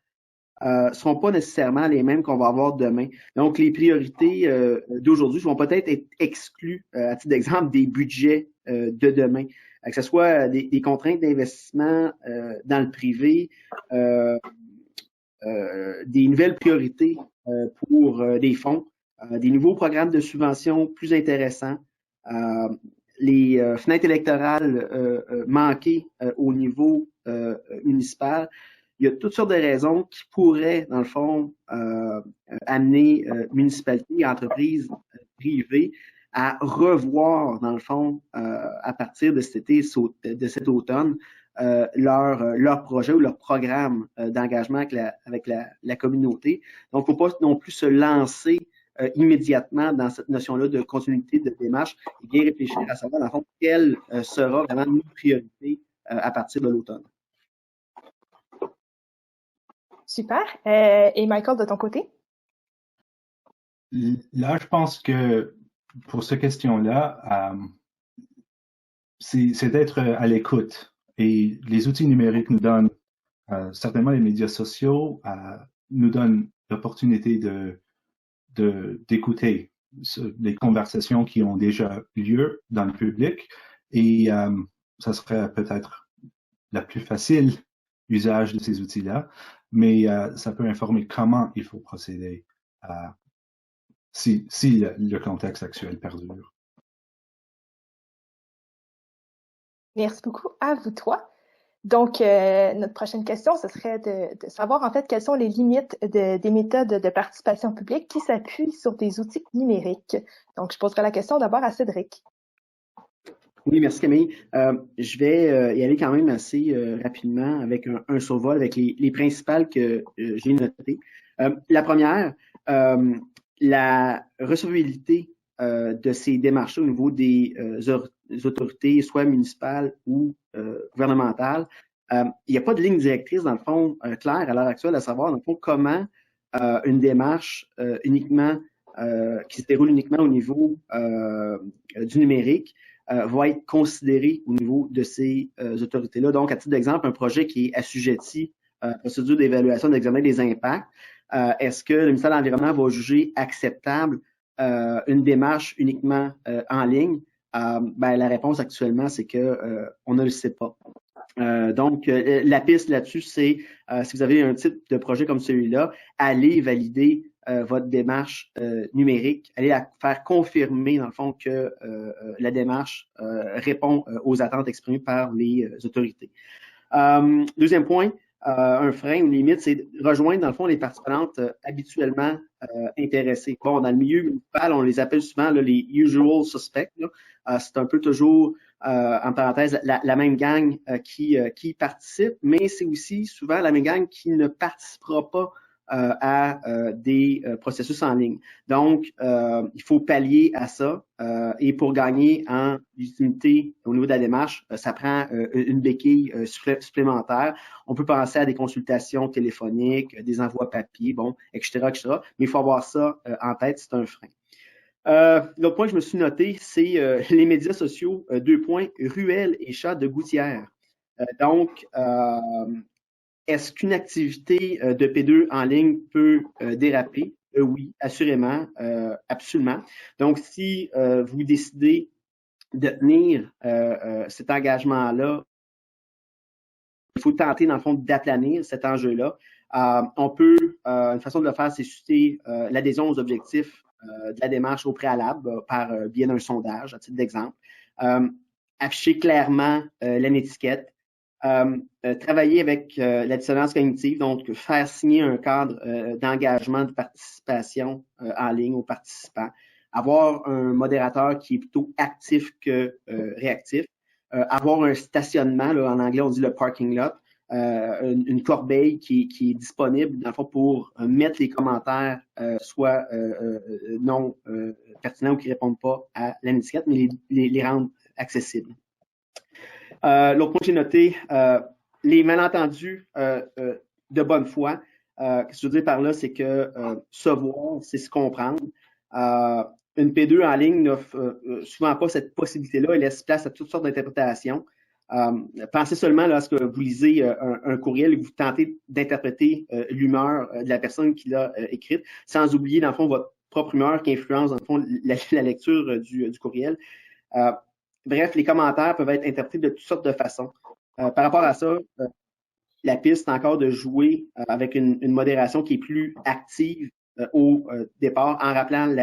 seront pas nécessairement les mêmes qu'on va avoir demain. Donc, les priorités d'aujourd'hui vont peut-être être exclues, à titre d'exemple, des budgets de demain. Que ce soit des contraintes d'investissement dans le privé, des nouvelles priorités pour des fonds, des nouveaux programmes de subvention plus intéressants, les fenêtres électorales manquées au niveau municipal. Il y a toutes sortes de raisons qui pourraient, dans le fond, amener municipalités et entreprises privées à revoir, dans le fond, à partir de cet été, de cet automne, leur projet ou leur programme d'engagement avec la communauté. Donc, il ne faut pas non plus se lancer immédiatement dans cette notion-là de continuité de démarche et bien réfléchir à savoir, dans le fond, quelle sera vraiment notre priorité à partir de l'automne. Super. Et Michael, de ton côté? Là, je pense que pour cette question-là, c'est d'être à l'écoute. Et les outils numériques nous donnent, certainement les médias sociaux, nous donnent l'opportunité d'écouter les conversations qui ont déjà lieu dans le public. Et ça serait peut-être la plus facile usage de ces outils-là, mais ça peut informer comment il faut procéder si le contexte actuel perdure. Merci beaucoup à vous trois. Donc, notre prochaine question, ce serait de savoir en fait quelles sont les limites des méthodes de participation publique qui s'appuient sur des outils numériques. Donc, je poserai la question d'abord à Cédric. Oui, merci Camille. Je vais y aller quand même assez rapidement avec un survol avec les principales que j'ai notées. La première, la recevabilité de ces démarches au niveau des autorités, soit municipales ou gouvernementales. Il n'y a pas de ligne directrice, dans le fond, claire à l'heure actuelle, à savoir, dans le fond, comment une démarche uniquement qui se déroule uniquement au niveau du numérique va être considéré au niveau de ces autorités-là. Donc, à titre d'exemple, un projet qui est assujetti à la procédure d'évaluation d'examen des impacts, est-ce que le ministère de l'Environnement va juger acceptable une démarche uniquement en ligne? La réponse actuellement, c'est que on ne le sait pas. Donc, la piste là-dessus, c'est si vous avez un type de projet comme celui-là, allez valider votre démarche numérique, allez la faire confirmer, dans le fond, que la démarche répond aux attentes exprimées par les autorités. Deuxième point, un frein, une limite, c'est de rejoindre, dans le fond, les parties prenantes habituellement intéressées. Bon, dans le milieu municipal, on les appelle souvent là, les usual suspects. C'est un peu toujours, en parenthèse, la même gang qui participe, mais c'est aussi souvent la même gang qui ne participera pas à des processus en ligne. Donc, il faut pallier à ça et pour gagner en légitimité au niveau de la démarche, ça prend une béquille supplémentaire. On peut penser à des consultations téléphoniques, des envois papier, bon, etc., etc. Mais il faut avoir ça en tête, c'est un frein. L'autre point que je me suis noté, c'est les médias sociaux, 2 points, ruelles et chats de gouttière. Donc, est-ce qu'une activité de P2 en ligne peut déraper? Oui, assurément, absolument. Donc, si vous décidez de tenir cet engagement-là il faut tenter, dans le fond, d'aplanir cet enjeu-là. Une façon de le faire, c'est susciter l'adhésion aux objectifs de la démarche au préalable par biais d'un sondage, à titre d'exemple. Afficher clairement l'étiquette. Travailler avec la dissonance cognitive, donc faire signer un cadre d'engagement de participation en ligne aux participants. Avoir un modérateur qui est plutôt actif que réactif. Avoir un stationnement, là, en anglais on dit le parking lot, une corbeille qui est disponible dans le fond pour mettre les commentaires soit non pertinents ou qui ne répondent pas à l'étiquette, mais les rendre accessibles. L'autre point que j'ai noté, les malentendus de bonne foi. Ce que je veux dire par là, c'est que se voir, c'est se comprendre. Une P2 en ligne n'offre souvent pas cette possibilité-là et laisse place à toutes sortes d'interprétations. Pensez seulement lorsque vous lisez un courriel et que vous tentez d'interpréter l'humeur de la personne qui l'a écrite, sans oublier, dans le fond, votre propre humeur qui influence, dans le fond, la lecture du courriel. Bref, les commentaires peuvent être interprétés de toutes sortes de façons. Par rapport à ça, la piste, c'est encore de jouer avec une modération qui est plus active au départ, en rappelant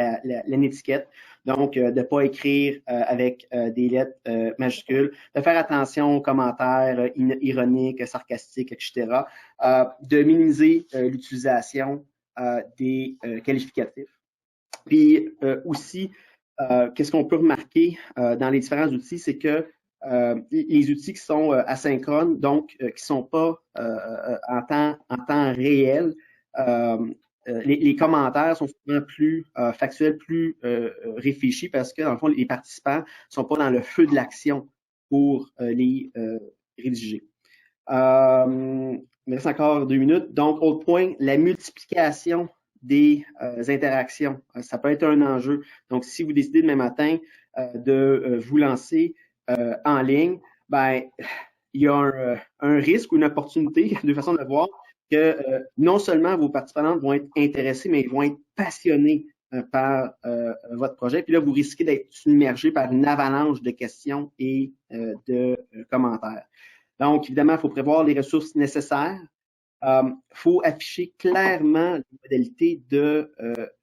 l'étiquette. Donc, de ne pas écrire avec des lettres majuscules, de faire attention aux commentaires ironiques, sarcastiques, etc. De minimiser l'utilisation des qualificatifs. Puis aussi, qu'est-ce qu'on peut remarquer dans les différents outils, c'est que les outils qui sont asynchrones, donc qui ne sont pas en temps réel, les commentaires sont souvent plus factuels, plus réfléchis parce que, dans le fond, les participants ne sont pas dans le feu de l'action pour les rédiger. Il me reste encore 2 minutes. Donc, autre point, la multiplication des interactions. Ça peut être un enjeu. Donc, si vous décidez demain matin de vous lancer en ligne, ben, il y a un risque ou une opportunité, de façon de le voir, que non seulement vos participants vont être intéressés, mais ils vont être passionnés par votre projet. Puis là, vous risquez d'être submergé par une avalanche de questions et de commentaires. Donc, évidemment, il faut prévoir les ressources nécessaires. Il faut afficher clairement les modalités de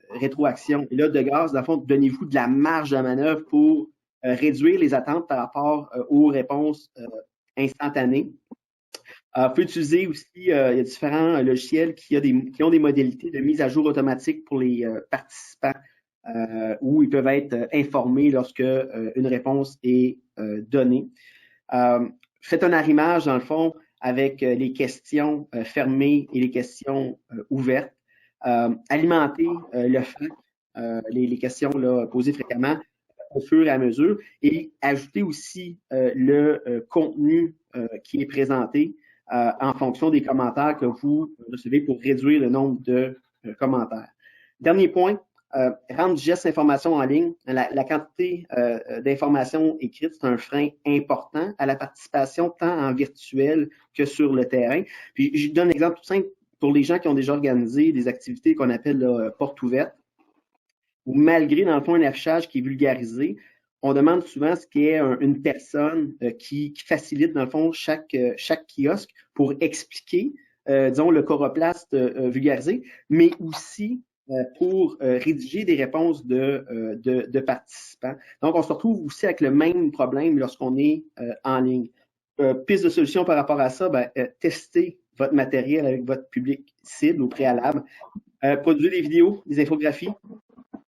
rétroaction. Et là, de grâce, dans le fond, donnez-vous de la marge de manœuvre pour réduire les attentes par rapport aux réponses instantanées. On peut utiliser aussi, il y a différents logiciels qui ont des modalités de mise à jour automatique pour les participants où ils peuvent être informés lorsque une réponse est donnée. Faites un arrimage, dans le fond, avec les questions fermées et les questions ouvertes. Alimenter le FAQ, les questions là, posées fréquemment au fur et à mesure et ajouter aussi le contenu qui est présenté en fonction des commentaires que vous recevez pour réduire le nombre de commentaires. Dernier point, rendre digeste l'information en ligne. La quantité d'informations écrites, c'est un frein important à la participation tant en virtuel que sur le terrain. Puis, je donne un exemple tout simple pour les gens qui ont déjà organisé des activités qu'on appelle là, portes ouvertes, où malgré, dans le fond, un affichage qui est vulgarisé, on demande souvent ce qui est une personne qui facilite, dans le fond, chaque kiosque pour expliquer, disons, le choroplaste vulgarisé, mais aussi pour rédiger des réponses de participants. Donc, on se retrouve aussi avec le même problème lorsqu'on est en ligne. Piste de solution par rapport à ça, ben, testez votre matériel avec votre public cible au préalable. Produisez des vidéos, des infographies,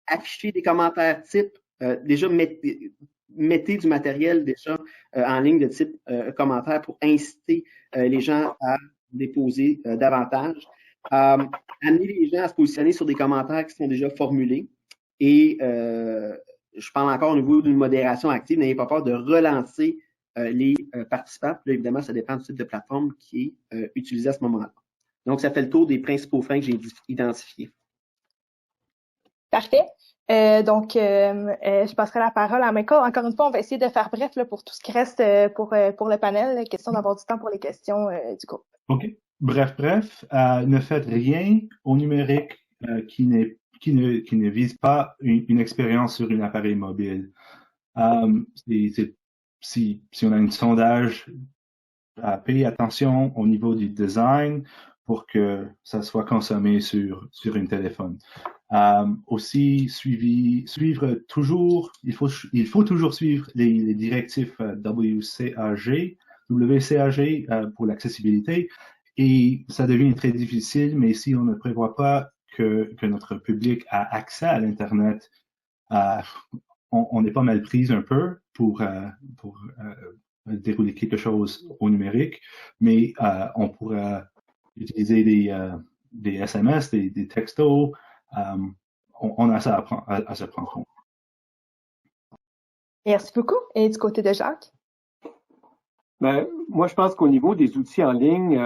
affichez des commentaires types. Déjà, mettez du matériel déjà en ligne de type commentaire pour inciter les gens à déposer davantage. Amener les gens à se positionner sur des commentaires qui sont déjà formulés. Et je parle encore au niveau d'une modération active. N'ayez pas peur de relancer les participants. Là, évidemment, ça dépend du type de plateforme qui est utilisé à ce moment-là. Donc, ça fait le tour des principaux freins que j'ai identifiés. Parfait. Je passerai la parole à Michael. Encore une fois, on va essayer de faire bref là, pour tout ce qui reste pour le panel. Question d'avoir du temps pour les questions du groupe. OK. Bref. Ne faites rien au numérique qui ne vise pas une expérience sur un appareil mobile. Si on a un sondage payer attention au niveau du design pour que ça soit consommé sur un téléphone. Aussi, suivre toujours, il faut toujours suivre les directives WCAG pour l'accessibilité. Et ça devient très difficile, mais si on ne prévoit pas que notre public a accès à l'Internet, on est pas mal pris un peu pour dérouler quelque chose au numérique, mais on pourra utiliser des SMS, des textos. On a ça à se prendre compte. Merci beaucoup. Et du côté de Jacques? Ben, moi, je pense qu'au niveau des outils en ligne,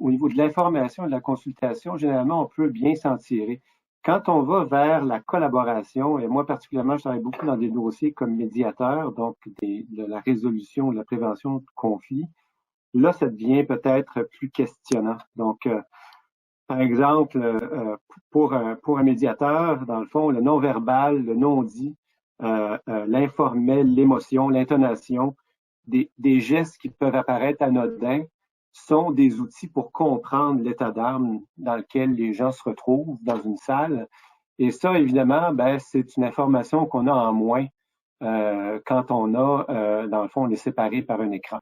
au niveau de l'information et de la consultation, généralement, on peut bien s'en tirer. Quand on va vers la collaboration, et moi particulièrement, je travaille beaucoup dans des dossiers comme médiateur, donc de la résolution, de la prévention de conflits, là, ça devient peut-être plus questionnant. Donc, par exemple, pour un médiateur, dans le fond, le non-verbal, le non-dit, l'informel, l'émotion, l'intonation, des gestes qui peuvent apparaître anodins sont des outils pour comprendre l'état d'âme dans lequel les gens se retrouvent dans une salle. Et ça, évidemment, ben, c'est une information qu'on a en moins quand on a, dans le fond, on est séparé par un écran.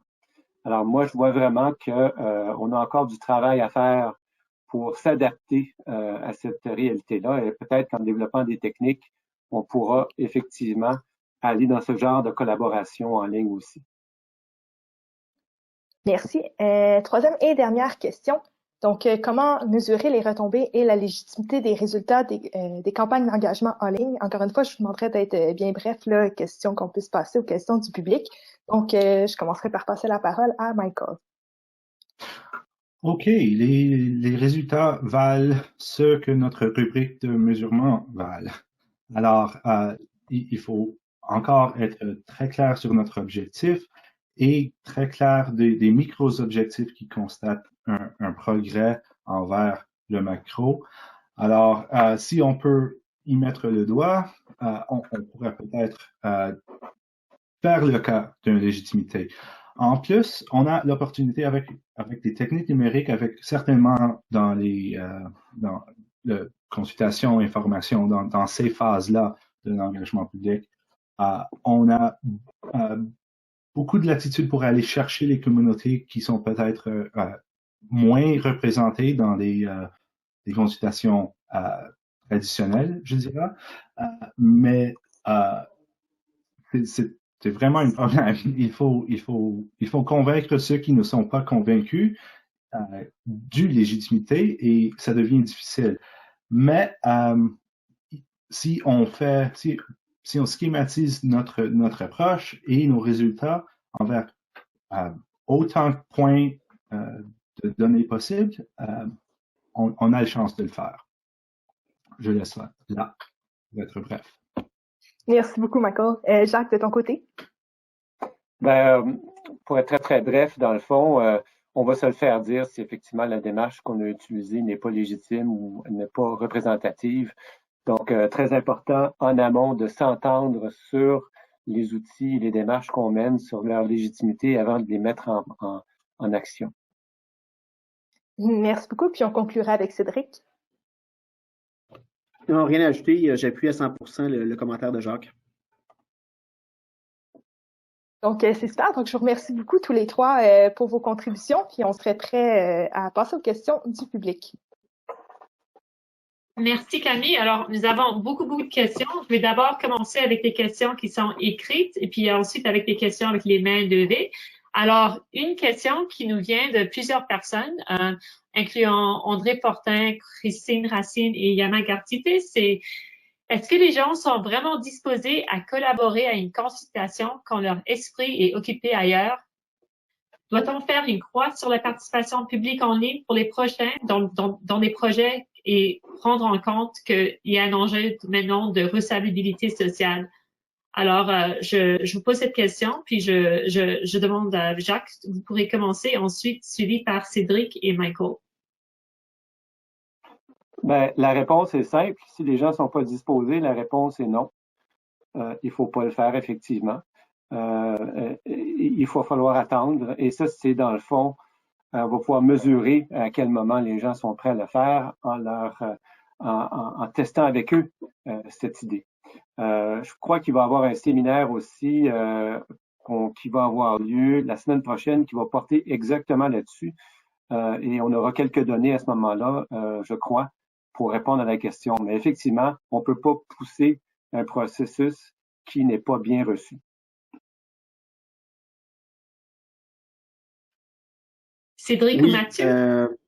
Alors moi, je vois vraiment qu'on a encore du travail à faire pour s'adapter à cette réalité-là. Et peut-être qu'en développant des techniques, on pourra effectivement aller dans ce genre de collaboration en ligne aussi. Merci. Troisième et dernière question. Donc, comment mesurer les retombées et la légitimité des résultats des campagnes d'engagement en ligne? Encore une fois, je vous demanderai d'être bien bref, là, question qu'on puisse passer aux questions du public. Donc, je commencerai par passer la parole à Michael. OK, les résultats valent ce que notre rubrique de mesurement valent. Alors, il faut encore être très clair sur notre objectif et très clair des micro-objectifs qui constatent un progrès envers le macro. Alors, si on peut y mettre le doigt, on pourrait peut-être faire le cas d'une légitimité. En plus, on a l'opportunité avec des techniques numériques, avec certainement dans la consultation, information, dans ces phases-là de l'engagement public, on a beaucoup de latitude pour aller chercher les communautés qui sont peut-être moins représentées dans des consultations traditionnelles, je dirais. Mais c'est vraiment un problème. Il faut convaincre ceux qui ne sont pas convaincus du légitimité et ça devient difficile. Mais si on schématise notre approche et nos résultats envers autant de points de données possibles, on a la chance de le faire. Je laisse là pour être bref. Merci beaucoup, Michael. Jacques, de ton côté? Ben, pour être très, très bref, dans le fond, on va se le faire dire si effectivement la démarche qu'on a utilisée n'est pas légitime ou n'est pas représentative. Donc, très important en amont de s'entendre sur les outils et les démarches qu'on mène, sur leur légitimité avant de les mettre en action. Merci beaucoup. Puis on conclura avec Cédric. Non, rien à ajouter. J'appuie à 100% le commentaire de Jacques. Donc, c'est super. Donc, je vous remercie beaucoup tous les trois pour vos contributions. Puis on serait prêts à passer aux questions du public. Merci Camille. Alors, nous avons beaucoup de questions. Je vais d'abord commencer avec les questions qui sont écrites et puis ensuite avec les questions avec les mains levées. Alors, une question qui nous vient de plusieurs personnes, incluant André Fortin, Christine Racine et Yama Gartite, c'est est-ce que les gens sont vraiment disposés à collaborer à une consultation quand leur esprit est occupé ailleurs? Doit-on faire une croix sur la participation publique en ligne pour les prochains dans les projets et prendre en compte qu'il y a un enjeu maintenant de recevabilité sociale? Alors, je vous pose cette question, puis je demande à Jacques, vous pourrez commencer, ensuite suivi par Cédric et Michael. Ben, la réponse est simple. Si les gens ne sont pas disposés, la réponse est non. Il ne faut pas le faire, effectivement. il va falloir attendre. Et ça, c'est dans le fond, on va pouvoir mesurer à quel moment les gens sont prêts à le faire en testant avec eux cette idée. Je crois qu'il va y avoir un séminaire aussi qui va avoir lieu la semaine prochaine qui va porter exactement là-dessus. Et on aura quelques données à ce moment-là, je crois, pour répondre à la question. Mais effectivement, on ne peut pas pousser un processus qui n'est pas bien reçu. Cédric ou Mathieu?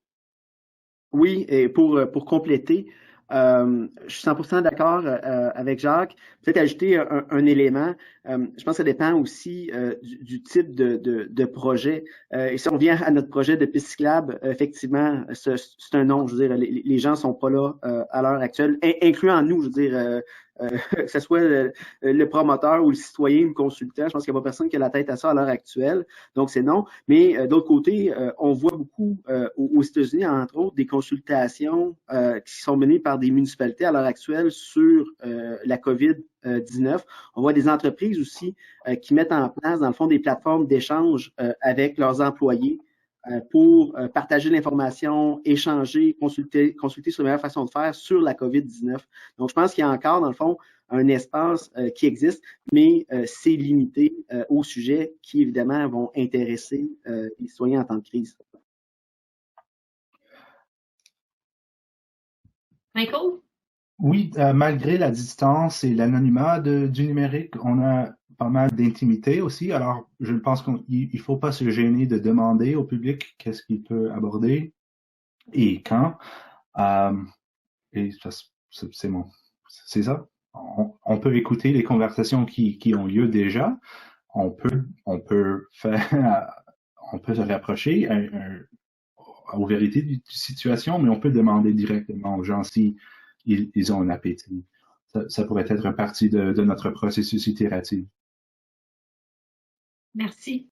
Oui, et pour compléter, je suis 100% d'accord avec Jacques. Peut-être ajouter un élément. Je pense que ça dépend aussi du type de projet. Et si on vient à notre projet de piste cyclable, effectivement, c'est un non. Je veux dire, les gens sont pas là à l'heure actuelle, incluant nous. Je veux dire, que ce soit le promoteur ou le citoyen ou le consultant, je pense qu'il n'y a pas personne qui a la tête à ça à l'heure actuelle. Donc, c'est non. Mais d'autre côté, on voit beaucoup aux États-Unis, entre autres, des consultations qui sont menées par des municipalités à l'heure actuelle sur la COVID-19. On voit des entreprises aussi qui mettent en place, dans le fond, des plateformes d'échange avec leurs employés pour partager l'information, échanger, consulter sur la meilleure façon de faire sur la COVID-19. Donc, je pense qu'il y a encore, dans le fond, un espace qui existe, mais c'est limité aux sujets qui, évidemment, vont intéresser les citoyens en temps de crise. Michael? Oui, malgré la distance et l'anonymat du numérique, on a pas mal d'intimité aussi. Alors, je pense qu'il ne faut pas se gêner de demander au public qu'est-ce qu'il peut aborder et quand. Et c'est ça. On peut écouter les conversations qui ont lieu déjà. On peut se rapprocher aux vérités de la situation, mais on peut demander directement aux gens si ils ont un appétit. Ça pourrait être une partie de notre processus itératif. Merci.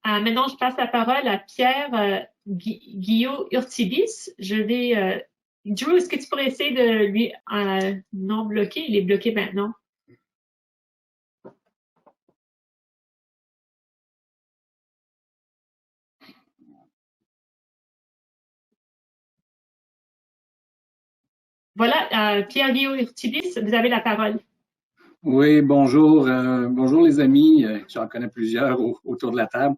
Maintenant, je passe la parole à Pierre Guillot-Urtibis. Drew, est-ce que tu pourrais essayer de lui non bloquer? Il est bloqué maintenant. Voilà, Pierre Guillot-Urtibis, vous avez la parole. Oui, bonjour. Bonjour les amis. J'en connais plusieurs autour de la table.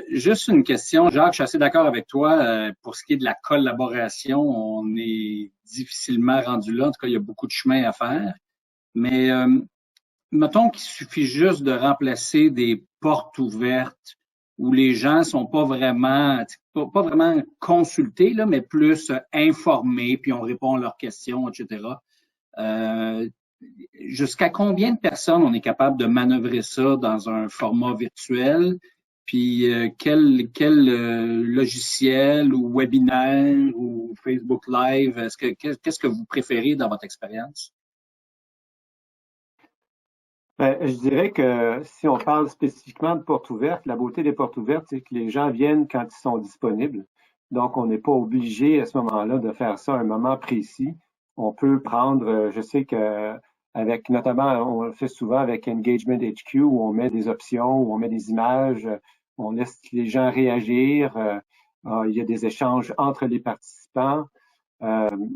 Juste une question. Jacques, je suis assez d'accord avec toi. Pour ce qui est de la collaboration, on est difficilement rendu là. En tout cas, il y a beaucoup de chemin à faire. Mais mettons qu'il suffit juste de remplacer des portes ouvertes où les gens sont pas vraiment consultés, là, mais plus informés, puis on répond à leurs questions, etc. Jusqu'à combien de personnes on est capable de manœuvrer ça dans un format virtuel? Puis quel logiciel ou webinaire ou Facebook Live, qu'est-ce que vous préférez dans votre expérience? Je dirais que si on parle spécifiquement de portes ouvertes, la beauté des portes ouvertes, c'est que les gens viennent quand ils sont disponibles. Donc, on n'est pas obligé à ce moment-là de faire ça à un moment précis. On peut prendre, je sais que notamment, on le fait souvent avec Engagement HQ où on met des options, où on met des images, on laisse les gens réagir. Il y a des échanges entre les participants.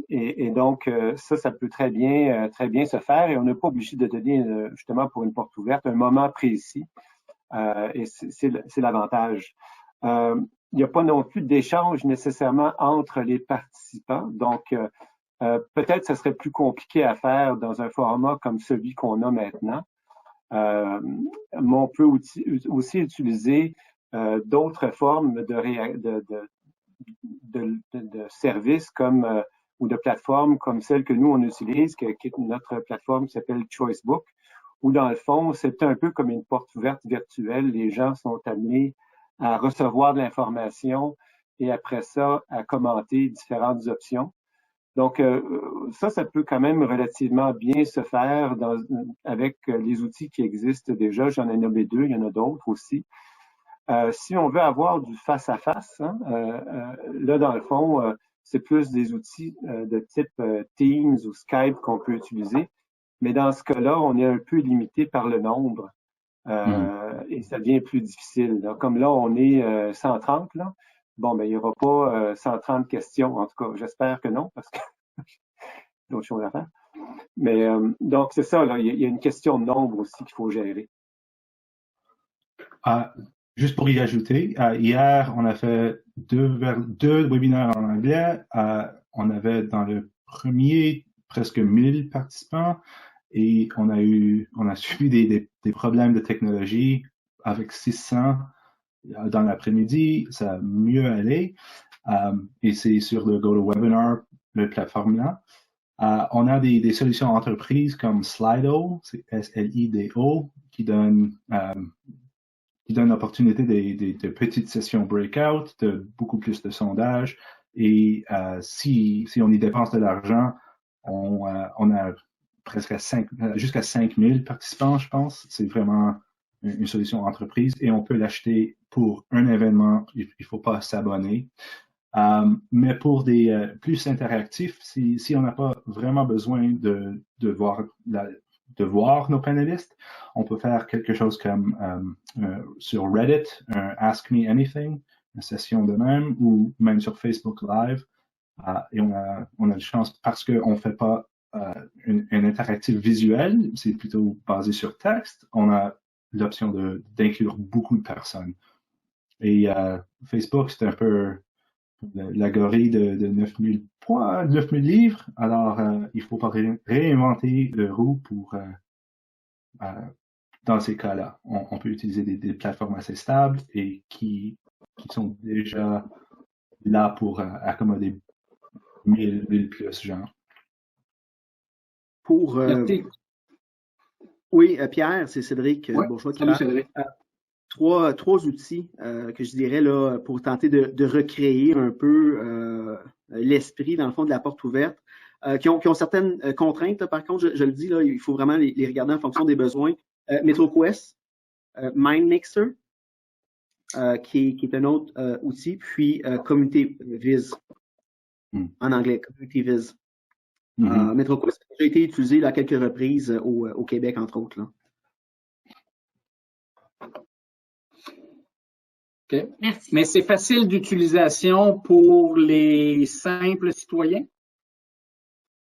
Et donc, ça peut très bien se faire et on n'est pas obligé de donner, justement, pour une porte ouverte, un moment précis. Et c'est l'avantage. Il n'y a pas non plus d'échange nécessairement entre les participants. Donc, peut-être ça serait plus compliqué à faire dans un format comme celui qu'on a maintenant. Mais on peut aussi utiliser d'autres formes de services comme ou de plateformes comme celle que nous on utilise, qui est notre plateforme qui s'appelle Choicebook, où dans le fond, c'est un peu comme une porte ouverte virtuelle. Les gens sont amenés à recevoir de l'information et après ça, à commenter différentes options. Donc, ça peut quand même relativement bien se faire avec les outils qui existent déjà. J'en ai nommé deux, il y en a d'autres aussi. Si on veut avoir du face-à-face, là, dans le fond, c'est plus des outils de type Teams ou Skype qu'on peut utiliser. Mais dans ce cas-là, on est un peu limité par le nombre. et ça devient plus difficile. Là. Comme là, on est 130, là. Bon, ben, il n'y aura pas 130 questions. En tout cas, j'espère que non, parce que d'autres choses à faire. Mais donc, c'est ça, là. Il y a une question de nombre aussi qu'il faut gérer. Juste pour y ajouter, hier, on a fait deux webinaires en anglais. On avait dans le premier presque 1000 participants et on a subi des problèmes de technologie avec 600 dans l'après-midi. Ça a mieux allé et c'est sur le GoToWebinar, la plateforme-là. On a des solutions entreprises comme Slido, c'est S-L-I-D-O, qui donne l'opportunité de petites sessions breakout, de beaucoup plus de sondages. Et si on y dépense de l'argent, on a presque jusqu'à 5000 participants, je pense. C'est vraiment une solution entreprise et on peut l'acheter pour un événement. Il ne faut pas s'abonner. Mais pour des plus interactifs, si on n'a pas vraiment besoin de voir nos panélistes, on peut faire quelque chose comme sur Reddit, un Ask Me Anything, une session de même, ou même sur Facebook Live. Et on a de chance parce qu'on ne fait pas un interactif visuel, c'est plutôt basé sur texte, on a l'option d'inclure beaucoup de personnes. Et Facebook, c'est un peu la gorille de 9000 livres, alors il ne faut pas réinventer le roue pour dans ces cas-là. On peut utiliser des plateformes assez stables et qui sont déjà là pour accommoder 1000 plus gens. Oui, Pierre, c'est Cédric Bourgeois qui parle. Cédric. Trois outils que je dirais là pour tenter de recréer un peu l'esprit dans le fond de la porte ouverte, qui ont certaines contraintes. Là, par contre, je le dis là, il faut vraiment les regarder en fonction des besoins. MetroQuest, MindMixer, qui est un autre outil, puis CommunityViz en anglais, CommunityViz. MetroQuest a déjà été utilisé à quelques reprises au Québec, entre autres. Là. Okay. Merci. Mais c'est facile d'utilisation pour les simples citoyens?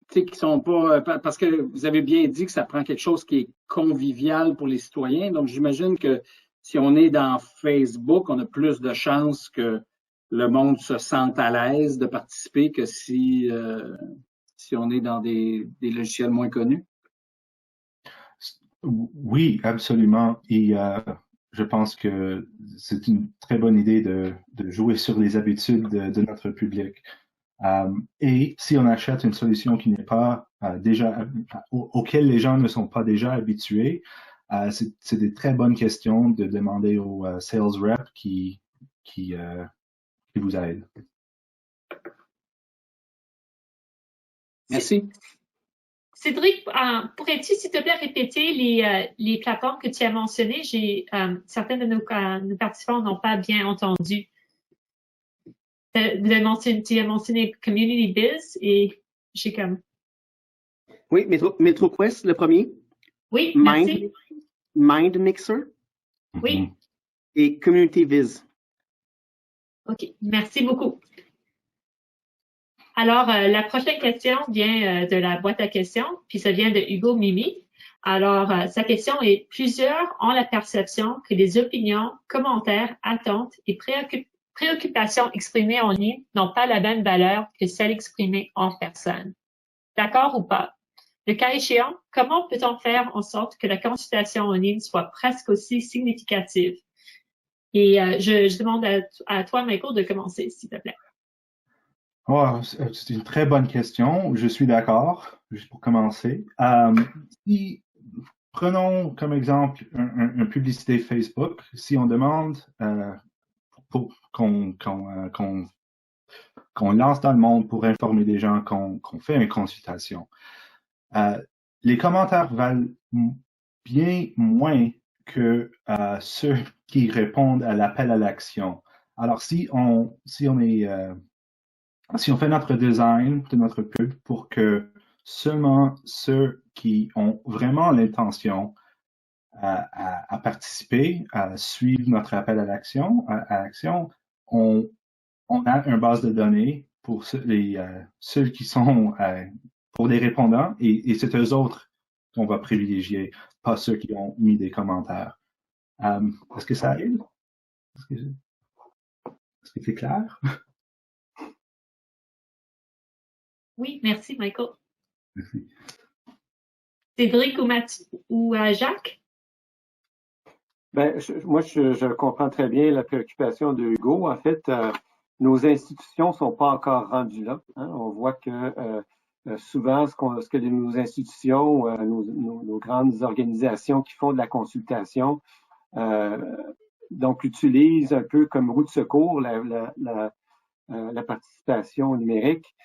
Tu sais, qui sont pas. Parce que vous avez bien dit que ça prend quelque chose qui est convivial pour les citoyens. Donc, j'imagine que si on est dans Facebook, on a plus de chances que le monde se sente à l'aise de participer que si on est dans des logiciels moins connus. Oui, absolument. Et je pense que c'est une très bonne idée de jouer sur les habitudes de notre public. Et si on achète une solution qui n'est pas auquel les gens ne sont pas déjà habitués, c'est des très bonnes questions de demander aux sales reps qui vous aident. Merci. Cédric, pourrais-tu, s'il te plaît, répéter les plateformes que tu as mentionnées? Certains de nos participants n'ont pas bien entendu. Tu as mentionné CommunityViz et j'ai comme... Oui, MetroQuest, le premier. Oui, merci. MindMixer. Oui. Et CommunityViz. OK, merci beaucoup. Alors, la prochaine question vient de la boîte à questions, puis ça vient de Hugo Mimi. Alors, sa question est: plusieurs ont la perception que les opinions, commentaires, attentes et préoccupations exprimées en ligne n'ont pas la même valeur que celles exprimées en personne. D'accord ou pas? Le cas échéant, comment peut-on faire en sorte que la consultation en ligne soit presque aussi significative? Et je demande à toi, Michael, de commencer, s'il te plaît. Oh, c'est une très bonne question. Je suis d'accord, juste pour commencer. Prenons comme exemple une publicité Facebook. Si on demande qu'on lance dans le monde pour informer des gens qu'on fait une consultation, les commentaires valent bien moins que ceux qui répondent à l'appel à l'action. Alors, si on fait notre design de notre pub pour que seulement ceux qui ont vraiment l'intention à participer, à suivre notre appel à l'action, on a une base de données pour ceux qui sont pour les répondants et c'est eux autres qu'on va privilégier, pas ceux qui ont mis des commentaires. Est-ce que ça aide? Est-ce que c'est clair? Oui, merci, Michael. Merci. Cédric ou Jacques? Ben, moi, je comprends très bien la préoccupation de Hugo. En fait, nos institutions sont pas encore rendues là. Hein. On voit que souvent, ce que nos institutions, nos grandes organisations qui font de la consultation, donc utilisent un peu comme roue de secours la participation numérique.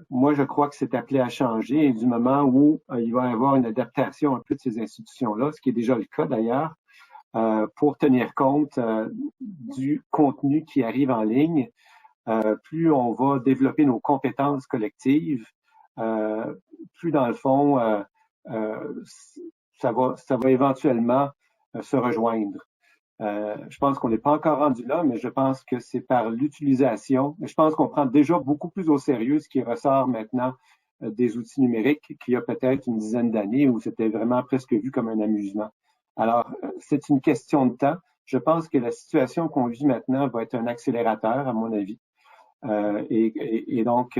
Moi, je crois que c'est appelé à changer et du moment où il va y avoir une adaptation un peu de ces institutions-là, ce qui est déjà le cas d'ailleurs, pour tenir compte du contenu qui arrive en ligne. Plus on va développer nos compétences collectives, plus dans le fond, ça va éventuellement se rejoindre. Je pense qu'on n'est pas encore rendu là, mais je pense que c'est par l'utilisation. Je pense qu'on prend déjà beaucoup plus au sérieux ce qui ressort maintenant des outils numériques qu'il y a peut-être une dizaine d'années où c'était vraiment presque vu comme un amusement. Alors, c'est une question de temps. Je pense que la situation qu'on vit maintenant va être un accélérateur, à mon avis. Et donc,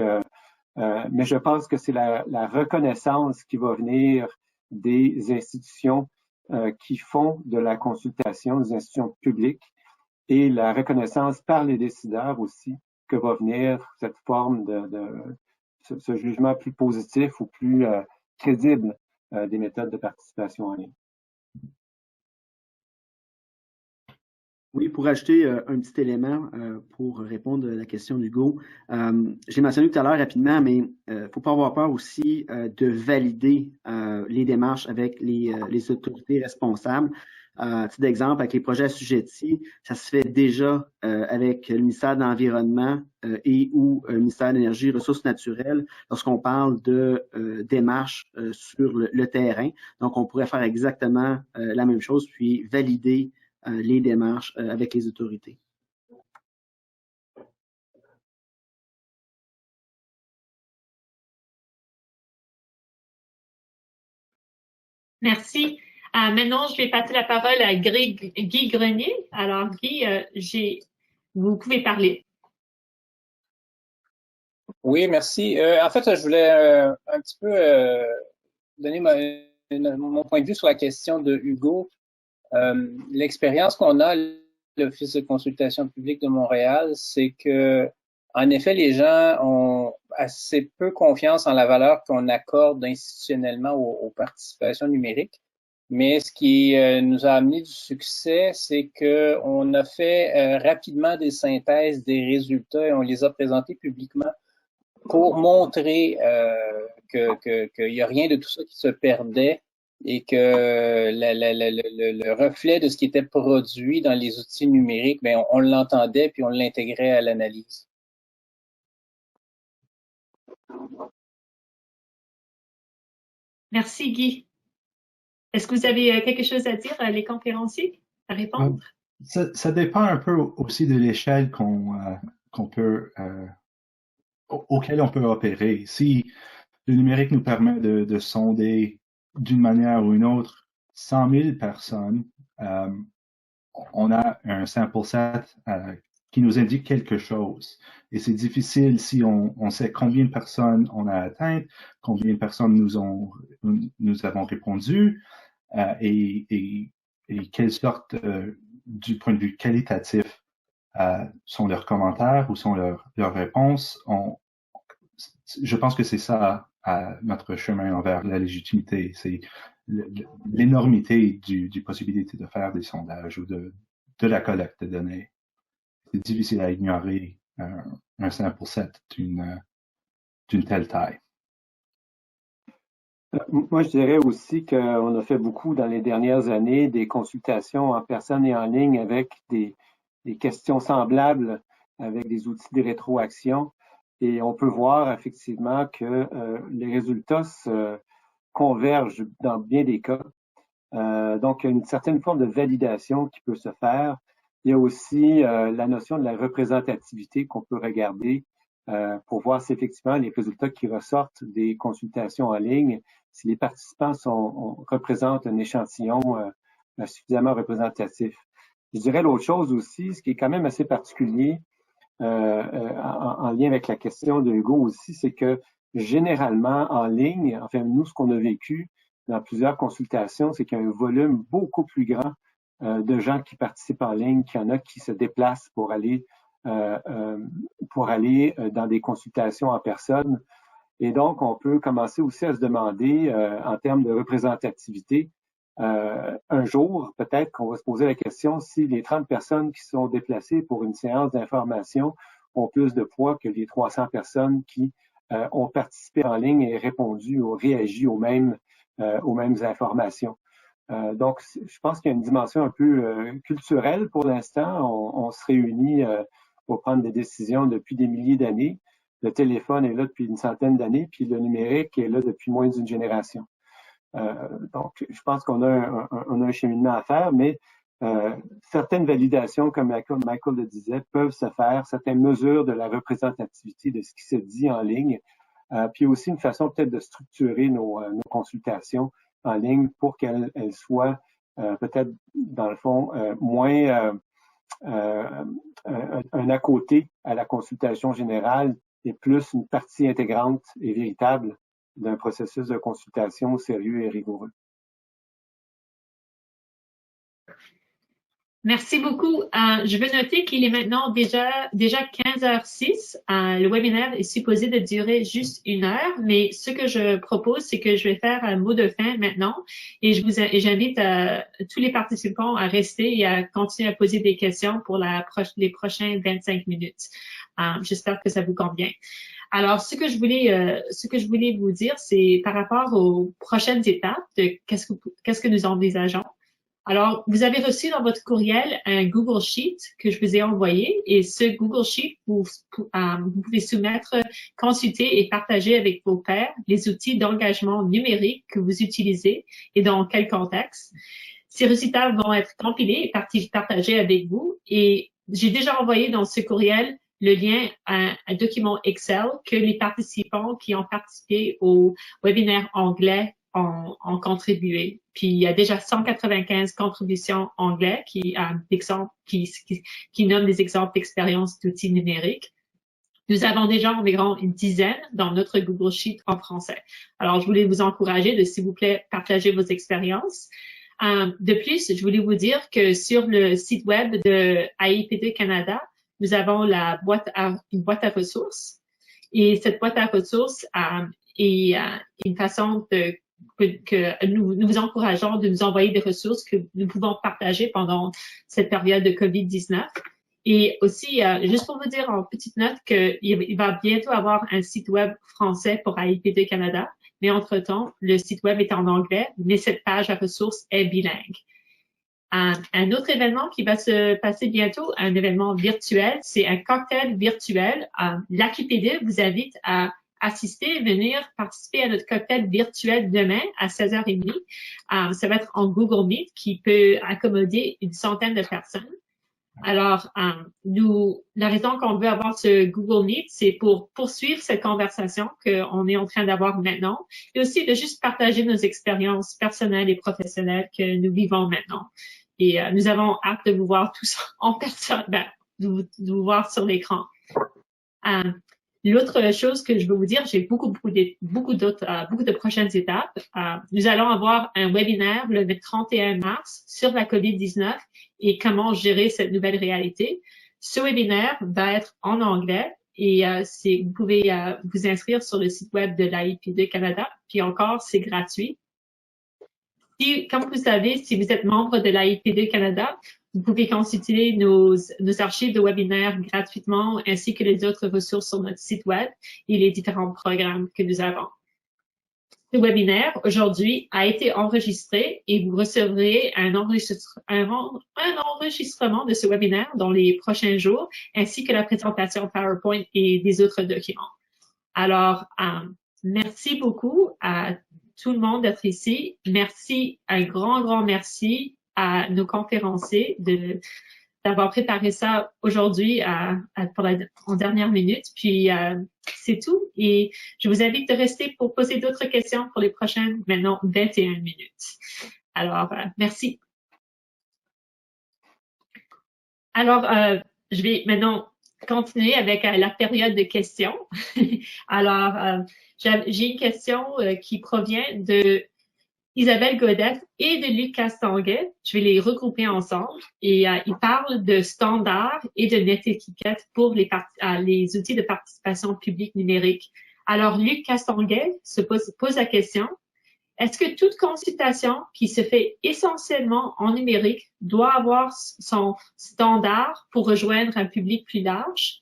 mais je pense que c'est la reconnaissance qui va venir des institutions qui font de la consultation, des institutions publiques, et la reconnaissance par les décideurs aussi que va venir cette forme ce jugement plus positif ou plus crédible des méthodes de participation en ligne. Oui, pour ajouter un petit élément pour répondre à la question d'Hugo, j'ai mentionné tout à l'heure rapidement, mais faut pas avoir peur aussi de valider les démarches avec les autorités responsables. Petit exemple, avec les projets assujettis, ça se fait déjà avec le ministère de l'Environnement et ou le ministère de l'Énergie et des Ressources naturelles lorsqu'on parle de démarches sur le terrain. Donc, on pourrait faire exactement la même chose, puis valider les démarches avec les autorités. Merci. Maintenant, je vais passer la parole à Guy Grenier. Alors, Guy, vous pouvez parler. Oui, merci. En fait, je voulais un petit peu donner mon point de vue sur la question de Hugo. L'expérience qu'on a à l'Office de consultation publique de Montréal, c'est que, en effet, les gens ont assez peu confiance en la valeur qu'on accorde institutionnellement aux participations numériques. Mais ce qui nous a amené du succès, c'est que on a fait rapidement des synthèses des résultats et on les a présentés publiquement pour montrer qu'il n'y a rien de tout ça qui se perdait et que le reflet de ce qui était produit dans les outils numériques, ben, on l'entendait puis on l'intégrait à l'analyse. Merci, Guy. Est-ce que vous avez quelque chose à dire à les conférenciers, à répondre? Ça dépend un peu aussi de l'échelle auquel on peut opérer. Si le numérique nous permet de sonder d'une manière ou une autre 100 000 personnes, on a un sample set qui nous indique quelque chose. Et c'est difficile si on sait combien de personnes on a atteintes, combien de personnes nous avons répondu, et quelle sorte, du point de vue qualitatif, sont leurs commentaires ou sont leurs réponses. Je pense que c'est ça notre chemin vers la légitimité. C'est l'énormité du possibilité de faire des sondages ou de la collecte de données. C'est difficile à ignorer un sample set d'une telle taille. Moi, je dirais aussi qu'on a fait beaucoup dans les dernières années des consultations en personne et en ligne avec des questions semblables avec des outils de rétroaction. Et on peut voir effectivement que les résultats se convergent dans bien des cas. Donc, il y a une certaine forme de validation qui peut se faire. Il y a aussi la notion de la représentativité qu'on peut regarder pour voir si effectivement les résultats qui ressortent des consultations en ligne, si les participants représentent un échantillon suffisamment représentatif. Je dirais l'autre chose aussi, ce qui est quand même assez particulier en lien avec la question de Hugo aussi, c'est que généralement en ligne, enfin nous, ce qu'on a vécu dans plusieurs consultations, c'est qu'il y a un volume beaucoup plus grand de gens qui participent en ligne, qu'il y en a qui se déplacent pour aller dans des consultations en personne. Et donc, on peut commencer aussi à se demander, en termes de représentativité, un jour, peut-être qu'on va se poser la question si les 30 personnes qui sont déplacées pour une séance d'information ont plus de poids que les 300 personnes qui ont participé en ligne et répondu ou réagi aux mêmes informations. Donc, je pense qu'il y a une dimension un peu culturelle pour l'instant. On se réunit pour prendre des décisions depuis des milliers d'années. Le téléphone est là depuis une centaine d'années, puis le numérique est là depuis moins d'une génération. Donc, je pense qu'on a un cheminement à faire, mais certaines validations, comme Michael le disait, peuvent se faire, certaines mesures de la représentativité de ce qui se dit en ligne, puis aussi une façon peut-être de structurer nos consultations en ligne pour qu'elles soient peut-être, dans le fond, moins un à côté à la consultation générale et plus une partie intégrante et véritable d'un processus de consultation sérieux et rigoureux. Merci beaucoup. Je veux noter qu'il est maintenant déjà 15h06. Le webinaire est supposé de durer juste 1 heure, mais ce que je propose, c'est que je vais faire un mot de fin maintenant et j'invite tous les participants à rester et à continuer à poser des questions pour les prochains 25 minutes. J'espère que ça vous convient. Alors, ce que je voulais vous dire, c'est par rapport aux prochaines étapes de qu'est-ce que nous envisageons. Alors, vous avez reçu dans votre courriel un Google Sheet que je vous ai envoyé et ce Google Sheet, vous pouvez soumettre, consulter et partager avec vos pairs les outils d'engagement numérique que vous utilisez et dans quel contexte. Ces résultats vont être compilés et partagés avec vous et j'ai déjà envoyé dans ce courriel le lien à un document Excel que les participants qui ont participé au webinaire anglais ont contribué. Puis il y a déjà 195 contributions anglais qui nomment des exemples d'expériences d'outils numériques. Nous avons déjà environ une dizaine dans notre Google Sheet en français. Alors, je voulais vous encourager de, s'il vous plaît, partager vos expériences. De plus, je voulais vous dire que sur le site web de AIPD Canada, nous avons une boîte à ressources. Et cette boîte à ressources est une façon que nous vous encourageons de nous envoyer des ressources que nous pouvons partager pendant cette période de COVID-19. Et aussi, juste pour vous dire en petite note qu'il va bientôt avoir un site web français pour AIPD Canada, mais entre-temps, le site web est en anglais, mais cette page à ressources est bilingue. Un autre événement qui va se passer bientôt, un événement virtuel, c'est un cocktail virtuel. L'AIPD vous invite à assister, venir participer à notre cocktail virtuel demain à 16h30. Ça va être en Google Meet qui peut accommoder une centaine de personnes. Alors, la raison qu'on veut avoir ce Google Meet, c'est pour poursuivre cette conversation qu'on est en train d'avoir maintenant et aussi de juste partager nos expériences personnelles et professionnelles que nous vivons maintenant. Et nous avons hâte de vous voir tous en personne, de vous voir sur l'écran. L'autre chose que je veux vous dire, j'ai beaucoup de prochaines étapes. Nous allons avoir un webinaire le 31 mars sur la COVID-19 et comment gérer cette nouvelle réalité. Ce webinaire va être en anglais et vous pouvez vous inscrire sur le site web de l'AIPD Canada. Puis encore, c'est gratuit. Comme vous savez, si vous êtes membre de l'AIPD Canada, vous pouvez consulter nos archives de webinaires gratuitement ainsi que les autres ressources sur notre site web et les différents programmes que nous avons. Ce webinaire, aujourd'hui, a été enregistré et vous recevrez un enregistrement de ce webinaire dans les prochains jours ainsi que la présentation PowerPoint et des autres documents. Alors, merci beaucoup à tout le monde d'être ici. Merci, un grand merci à nos conférenciers d'avoir préparé ça aujourd'hui en dernière minute. Puis, c'est tout. Et je vous invite de rester pour poser d'autres questions pour les prochaines, maintenant, 21 minutes. Alors, merci. Alors, je vais maintenant continuer avec la période de questions. Alors, j'ai une question qui provient de Isabelle Godette et de Luc Castonguay. Je vais les regrouper ensemble. Et ils parlent de standards et de NetEtiquette pour les outils de participation publique numérique. Alors, Luc Castonguay se pose la question, est-ce que toute consultation qui se fait essentiellement en numérique doit avoir son standard pour rejoindre un public plus large?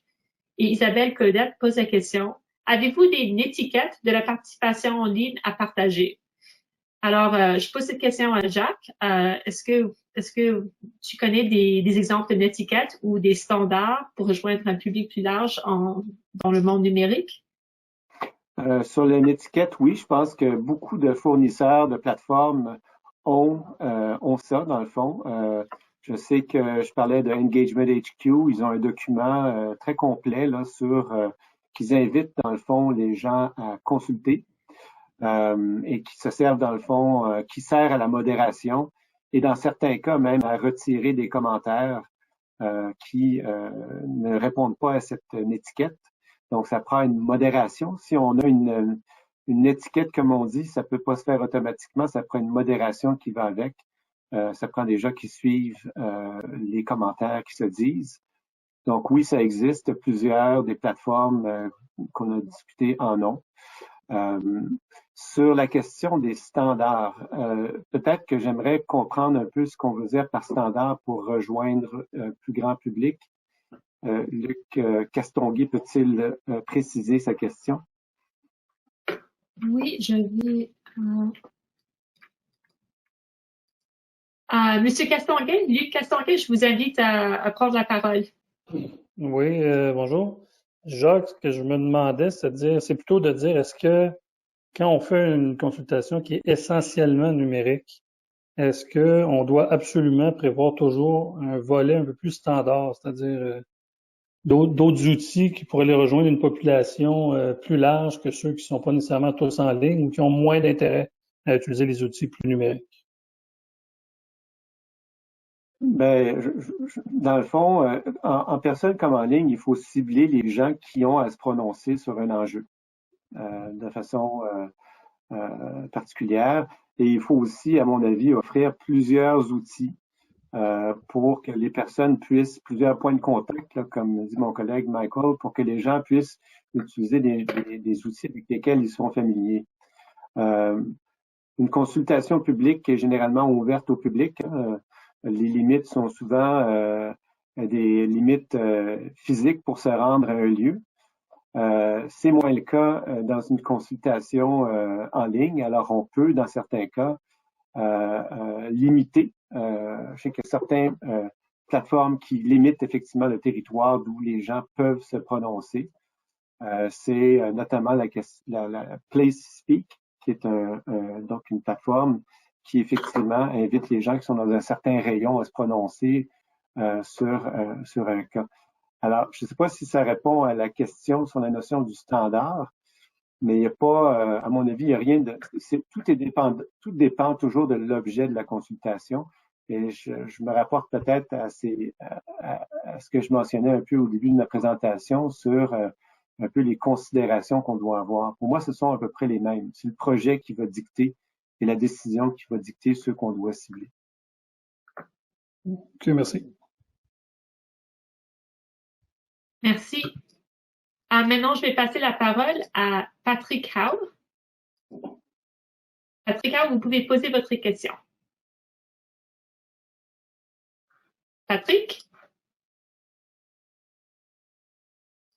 Et Isabelle Godette pose la question, avez-vous des étiquettes de la participation en ligne à partager? Alors, je pose cette question à Jacques. Est-ce que tu connais des exemples de étiquettes ou des standards pour rejoindre un public plus large dans le monde numérique? Sur l'étiquette, oui, je pense que beaucoup de fournisseurs de plateformes ont ça, dans le fond. Je sais que je parlais de Engagement HQ, ils ont un document très complet là, qu'ils invitent, dans le fond, les gens à consulter et qui se servent, dans le fond, qui sert à la modération et dans certains cas même à retirer des commentaires qui ne répondent pas à cette étiquette. Donc, ça prend une modération. Si on a une étiquette, comme on dit, ça peut pas se faire automatiquement. Ça prend une modération qui va avec. Ça prend des gens qui suivent les commentaires qui se disent. Donc, oui, ça existe. Plusieurs des plateformes qu'on a discutées en ont. Sur la question des standards, peut-être que j'aimerais comprendre un peu ce qu'on veut dire par standard pour rejoindre un plus grand public. Luc Castonguay peut-il préciser sa question? Oui, je vais... Monsieur Castonguay, Luc Castonguay, je vous invite à prendre la parole. Oui, bonjour. Jacques, ce que je me demandais, c'est plutôt de dire, est-ce que quand on fait une consultation qui est essentiellement numérique, est-ce qu'on doit absolument prévoir toujours un volet un peu plus standard, c'est-à-dire d'autres outils qui pourraient les rejoindre une population plus large que ceux qui ne sont pas nécessairement tous en ligne ou qui ont moins d'intérêt à utiliser les outils plus numériques? Ben, dans le fond, en personne comme en ligne, il faut cibler les gens qui ont à se prononcer sur un enjeu de façon particulière. Et il faut aussi, à mon avis, offrir plusieurs outils pour que les personnes puissent, plusieurs points de contact, là, comme dit mon collègue Michael, pour que les gens puissent utiliser des outils avec lesquels ils sont familiers. Une consultation publique est généralement ouverte au public. Les limites sont souvent des limites physiques pour se rendre à un lieu. C'est moins le cas dans une consultation en ligne. Alors, on peut, dans certains cas, limiter. Je sais qu'il y a certaines plateformes qui limitent effectivement le territoire d'où les gens peuvent se prononcer. C'est notamment la Place Speak, qui est donc une plateforme qui effectivement invite les gens qui sont dans un certain rayon à se prononcer sur un cas. Alors, je ne sais pas si ça répond à la question sur la notion du standard, mais il n'y a pas, à mon avis, il n'y a rien de... Tout dépend toujours de l'objet de la consultation. Et je me rapporte peut-être à ce que je mentionnais un peu au début de ma présentation sur un peu les considérations qu'on doit avoir. Pour moi, ce sont à peu près les mêmes. C'est le projet qui va dicter et la décision qui va dicter ceux qu'on doit cibler. OK, merci. Merci. Maintenant, je vais passer la parole à Patrick Howe. Patrick Howe, vous pouvez poser votre question. Patrick?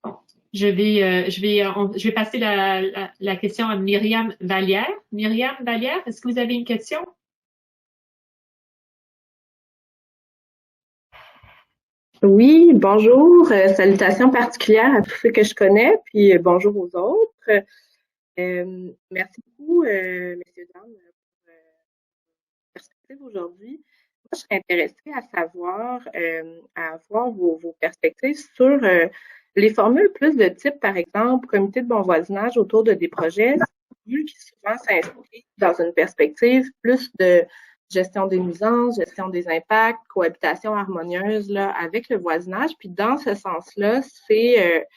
Bon, je vais passer la question à Myriam Vallière. Myriam Vallière, est-ce que vous avez une question? Oui, bonjour. Salutations particulières à tous ceux que je connais, puis bonjour aux autres. Merci beaucoup, messieurs, dames, pour la perspective aujourd'hui. Moi, je serais intéressée à savoir, à avoir vos perspectives sur les formules plus de type, par exemple, comité de bon voisinage autour de des projets, qui souvent s'inscrivent dans une perspective plus de gestion des nuisances, gestion des impacts, cohabitation harmonieuse là, avec le voisinage. Puis dans ce sens-là, c'est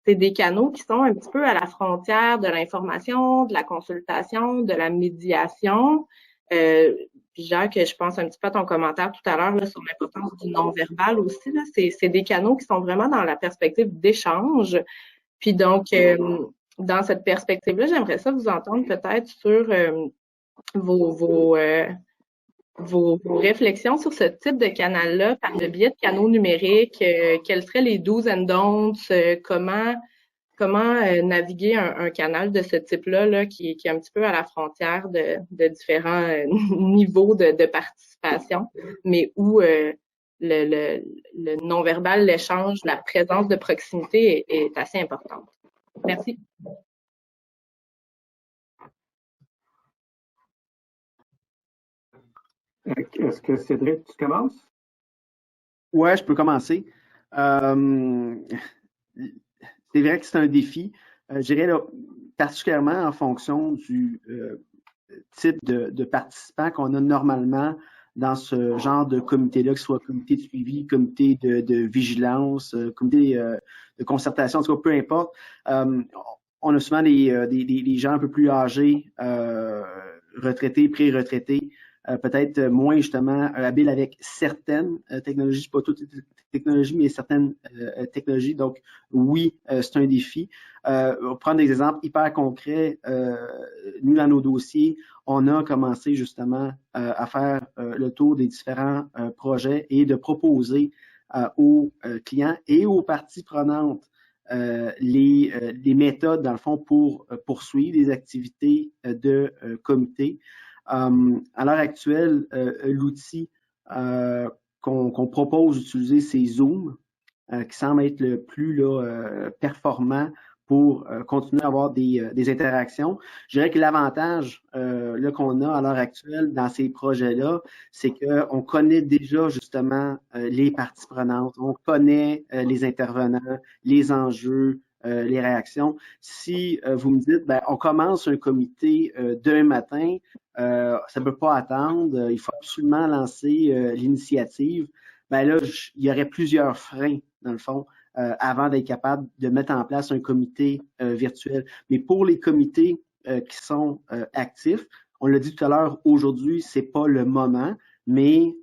des canaux qui sont un petit peu à la frontière de l'information, de la consultation, de la médiation. Puis Jacques, je pense un petit peu à ton commentaire tout à l'heure sur l'importance du non-verbal aussi. Là. C'est des canaux qui sont vraiment dans la perspective d'échange. Puis donc, dans cette perspective-là, j'aimerais ça vous entendre peut-être sur vos réflexions sur ce type de canal-là par le biais de canaux numériques. Quels seraient les do's and don'ts? Comment naviguer un canal de ce type-là là, qui est un petit peu à la frontière de différents niveaux de participation, mais où le non-verbal, l'échange, la présence de proximité est assez importante. Merci. Est-ce que Cédric, tu commences? Ouais, je peux commencer. C'est vrai que c'est un défi. Je dirais là, particulièrement en fonction du type de participants qu'on a normalement dans ce genre de comité-là, que ce soit comité de suivi, comité de vigilance, comité de concertation, en tout cas, peu importe. On a souvent des gens un peu plus âgés, retraités, pré-retraités, peut-être moins justement habiles avec certaines technologies, pas toutes les technologies, mais certaines technologies. Donc, oui, c'est un défi. On va prendre des exemples hyper concrets. Nous, dans nos dossiers, on a commencé justement à faire le tour des différents projets et de proposer aux clients et aux parties prenantes les méthodes, dans le fond, pour poursuivre les activités de comité. À l'heure actuelle, l'outil qu'on propose d'utiliser, c'est Zoom, qui semble être le plus performant pour continuer à avoir des interactions. Je dirais que l'avantage qu'on a à l'heure actuelle dans ces projets-là, c'est qu'on connaît déjà justement les parties prenantes, on connaît les intervenants, les enjeux, les réactions. Si vous me dites, on commence un comité demain matin, ça ne peut pas attendre, il faut absolument lancer l'initiative, là, il y aurait plusieurs freins, dans le fond, avant d'être capable de mettre en place un comité virtuel. Mais pour les comités qui sont actifs, on l'a dit tout à l'heure, aujourd'hui, c'est pas le moment, mais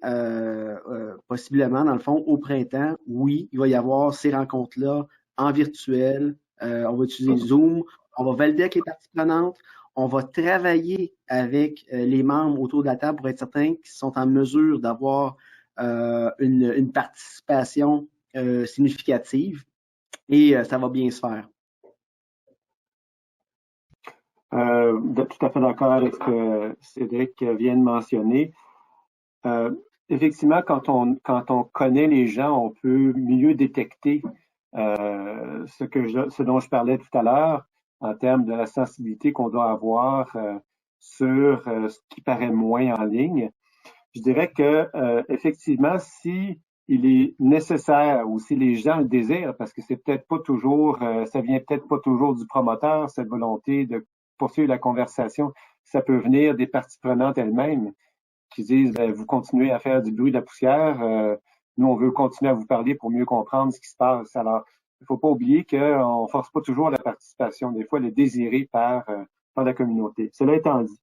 possiblement, dans le fond, au printemps, oui, il va y avoir ces rencontres-là en virtuel. On va utiliser Zoom, on va valider avec les parties prenantes, on va travailler avec les membres autour de la table pour être certains qu'ils sont en mesure d'avoir une participation significative et ça va bien se faire. Tout à fait d'accord avec ce que Cédric vient de mentionner. Effectivement, quand on connaît les gens, on peut mieux détecter ce dont je parlais tout à l'heure en termes de la sensibilité qu'on doit avoir sur ce qui paraît moins en ligne. Je dirais que effectivement, si il est nécessaire ou si les gens le désirent, parce que c'est peut-être pas toujours, ça vient peut-être pas toujours du promoteur, cette volonté de poursuivre la conversation, ça peut venir des parties prenantes elles-mêmes qui disent vous continuez à faire du bruit de la poussière, nous on veut continuer à vous parler pour mieux comprendre ce qui se passe. Alors, il faut pas oublier qu'on force pas toujours la participation, des fois elle est désirée par la communauté. Cela étant dit,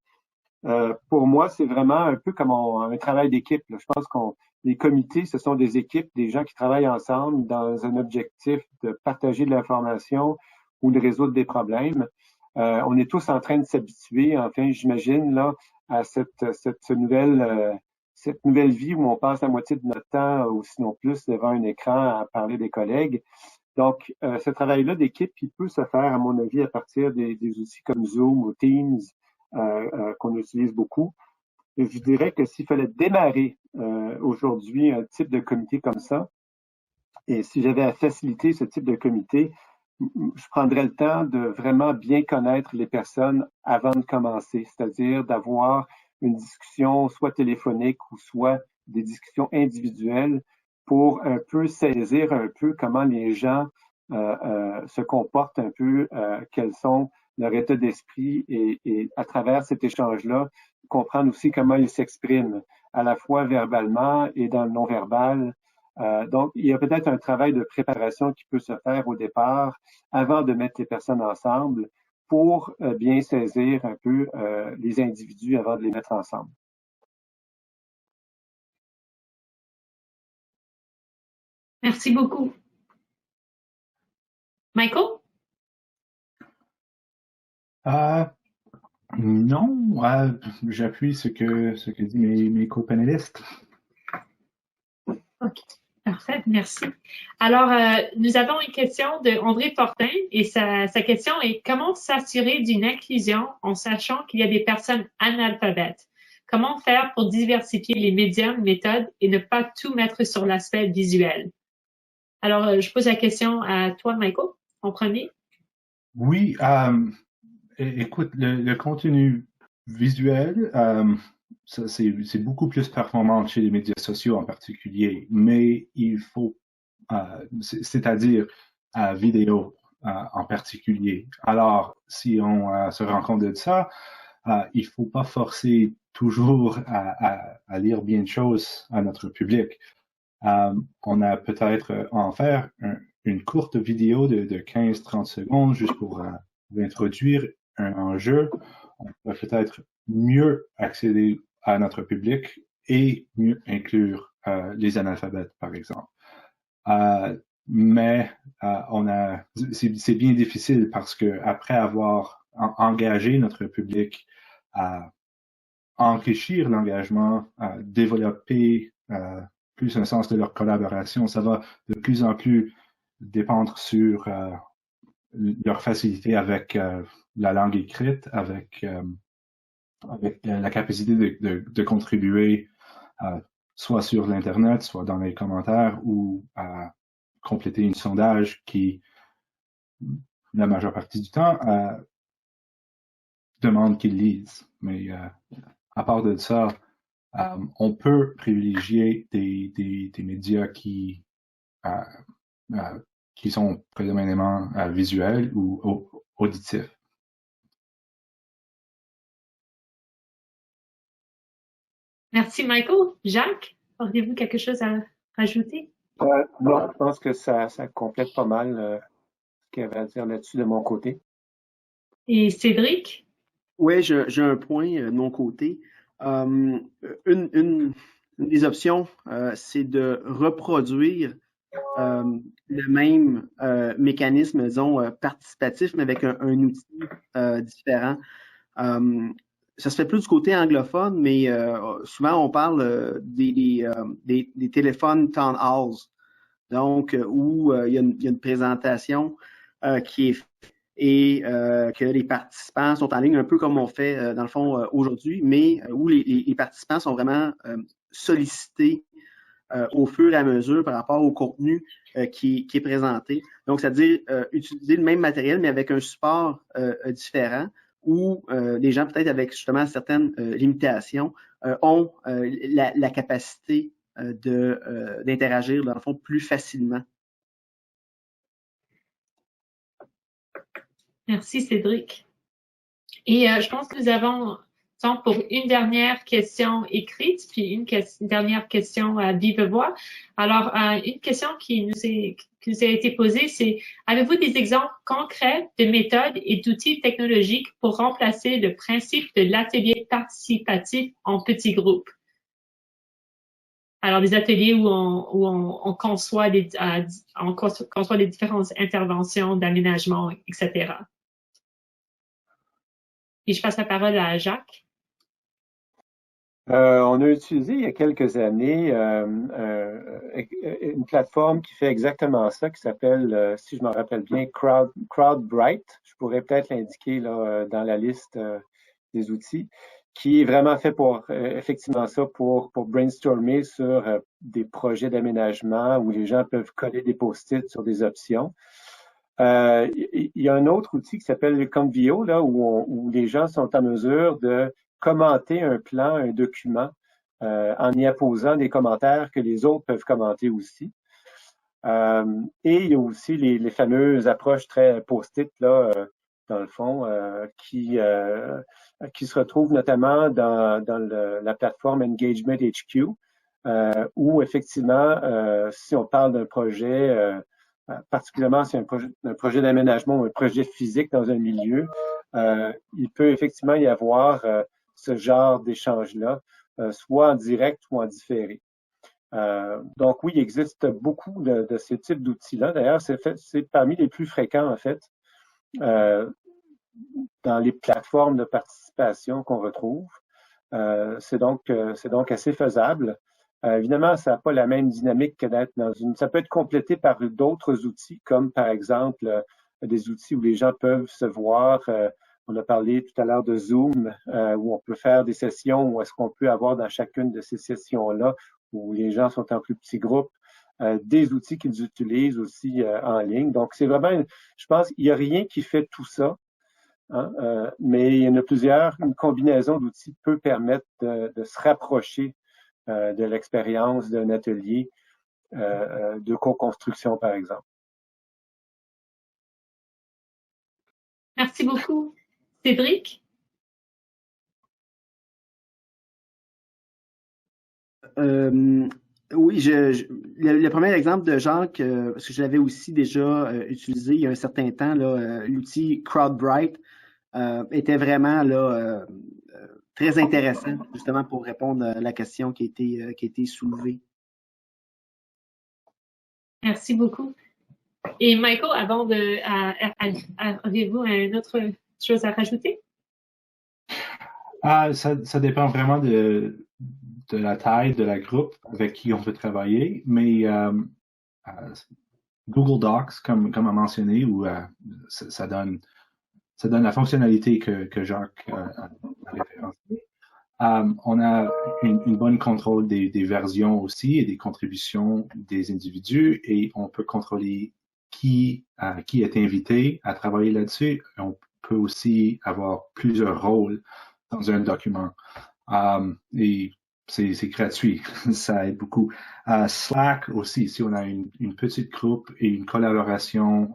pour moi, c'est vraiment un peu comme un travail d'équipe. Je pense les comités, ce sont des équipes, des gens qui travaillent ensemble dans un objectif de partager de l'information ou de résoudre des problèmes. On est tous en train de s'habituer, enfin, j'imagine, là, à cette nouvelle vie où on passe la moitié de notre temps, ou sinon plus, devant un écran à parler des collègues. Donc, ce travail-là d'équipe, il peut se faire, à mon avis, à partir des outils comme Zoom ou Teams, qu'on utilise beaucoup. Et je dirais que s'il fallait démarrer aujourd'hui un type de comité comme ça, et si j'avais à faciliter ce type de comité, je prendrais le temps de vraiment bien connaître les personnes avant de commencer, c'est-à-dire d'avoir une discussion soit téléphonique ou soit des discussions individuelles pour un peu saisir un peu comment les gens se comportent un peu, quels sont leur état d'esprit et à travers cet échange-là, comprendre aussi comment ils s'expriment, à la fois verbalement et dans le non-verbal. Donc, il y a peut-être un travail de préparation qui peut se faire au départ avant de mettre les personnes ensemble pour bien saisir un peu les individus avant de les mettre ensemble. Merci beaucoup. Michael? Non, j'appuie ce que disent mes co-panélistes. OK. Parfait, merci. Alors, nous avons une question de André Fortin et sa question est comment s'assurer d'une inclusion en sachant qu'il y a des personnes analphabètes? Comment faire pour diversifier les médiums, méthodes et ne pas tout mettre sur l'aspect visuel? Alors, je pose la question à toi, Michael, en premier. Oui, écoute, le contenu visuel, c'est beaucoup plus performant chez les médias sociaux en particulier, mais il faut, c'est-à-dire vidéo en particulier. Alors, si on se rend compte de ça, il faut pas forcer toujours à lire bien de choses à notre public. On a peut-être en faire une courte vidéo de 15-30 secondes juste pour introduire un enjeu. On peut peut-être mieux accéder à notre public et mieux inclure les analphabètes, par exemple. Mais c'est bien difficile parce que après avoir engagé notre public à enrichir l'engagement, à développer plus un sens de leur collaboration, ça va de plus en plus dépendre sur leur facilité avec la langue écrite, avec la capacité de contribuer soit sur l'Internet, soit dans les commentaires ou à compléter un sondage qui, la majeure partie du temps, demande qu'ils lisent. Mais à part de ça, on peut privilégier des médias qui sont prédominamment visuels ou auditifs. Merci, Michael. Jacques, auriez-vous quelque chose à rajouter? Non, je pense que ça complète pas mal ce qu'il y avait à dire là-dessus de mon côté. Et Cédric? Oui, j'ai un point de mon côté. Une des options, c'est de reproduire le même mécanisme, disons, participatif, mais avec un outil différent. Ça se fait plus du côté anglophone, mais souvent on parle des téléphones town halls, donc où il y a une présentation qui est faite et que les participants sont en ligne un peu comme on fait dans le fond aujourd'hui, mais où les participants sont vraiment sollicités au fur et à mesure par rapport au contenu qui est présenté. Donc, c'est-à-dire utiliser le même matériel, mais avec un support différent, où les gens, peut-être avec justement certaines limitations, ont la capacité d'interagir, dans le fond, plus facilement. Merci, Cédric. Et je pense que nous avons temps pour une dernière question écrite, puis une dernière question à vive voix. Alors, une question qui nous a été posée, c'est avez-vous des exemples concrets de méthodes et d'outils technologiques pour remplacer le principe de l'atelier participatif en petits groupes? Alors, des ateliers où on conçoit les différentes interventions d'aménagement, etc. Et je passe la parole à Jacques. On a utilisé il y a quelques années une plateforme qui fait exactement ça, qui s'appelle, si je me rappelle bien, CrowdBright. Je pourrais peut-être l'indiquer là dans la liste des outils, qui est vraiment fait pour effectivement ça, pour brainstormer sur des projets d'aménagement où les gens peuvent coller des post-it sur des options. Il y a un autre outil qui s'appelle Convio, là, où les gens sont en mesure de commenter un plan, un document, en y apposant des commentaires que les autres peuvent commenter aussi. Et il y a aussi les fameuses approches très post-it, là, dans le fond, qui se retrouvent notamment dans la plateforme Engagement HQ, où effectivement, si on parle d'un projet, particulièrement si un projet d'aménagement ou un projet physique dans un milieu, il peut effectivement y avoir ce genre d'échange-là, soit en direct ou en différé. Donc oui, il existe beaucoup de ces types d'outils-là. D'ailleurs, c'est parmi les plus fréquents, en fait, dans les plateformes de participation qu'on retrouve. C'est donc assez faisable. Évidemment, ça n'a pas la même dynamique que d'être dans une... Ça peut être complété par d'autres outils, comme par exemple des outils où les gens peuvent se voir. On a parlé tout à l'heure de Zoom, où on peut faire des sessions, où est-ce qu'on peut avoir dans chacune de ces sessions-là, où les gens sont en plus petits groupes, des outils qu'ils utilisent aussi en ligne. Donc, c'est vraiment, je pense qu'il n'y a rien qui fait tout ça, hein, mais il y en a plusieurs. Une combinaison d'outils peut permettre de se rapprocher de l'expérience d'un atelier de co-construction, par exemple. Merci beaucoup. Cédric? Oui, le premier exemple de Jacques, parce que je l'avais aussi déjà utilisé il y a un certain temps, l'outil CrowdBright était vraiment là, très intéressant, justement pour répondre à la question qui a été soulevée. Merci beaucoup. Et Michael, avant avez-vous une autre chose à rajouter? Ça dépend vraiment de la taille de la groupe avec qui on veut travailler, mais Google Docs, comme a mentionné, où ça donne la fonctionnalité que Jacques a référencée. On a une bonne contrôle des versions aussi et des contributions des individus, et on peut contrôler qui est invité à travailler là-dessus. On peut aussi avoir plusieurs rôles dans un document. Et c'est gratuit, ça aide beaucoup. Slack aussi, si on a une petite groupe et une collaboration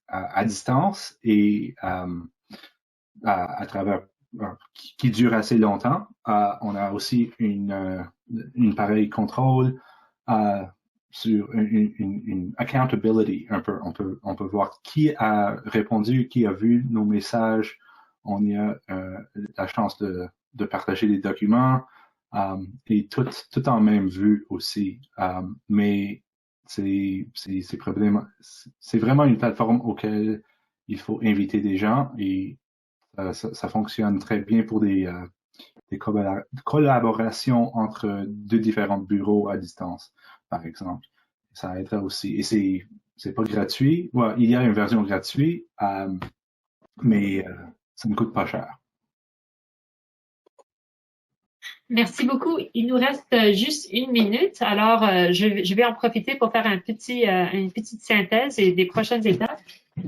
à distance et à travers qui dure assez longtemps, on a aussi une pareille contrôle sur une accountability un peu. On peut voir qui a répondu, qui a vu nos messages. On y a la chance de partager les documents et tout en même vue aussi. Mais c'est vraiment une plateforme auquel il faut inviter des gens, et ça fonctionne très bien pour des collaborations entre deux différents bureaux à distance, par exemple. Ça aidera aussi. Et c'est pas gratuit. Ouais, il y a une version gratuite, mais ça ne coûte pas cher. Merci beaucoup. Il nous reste juste 1 minute. Alors, je vais en profiter pour faire une petite synthèse des prochaines étapes.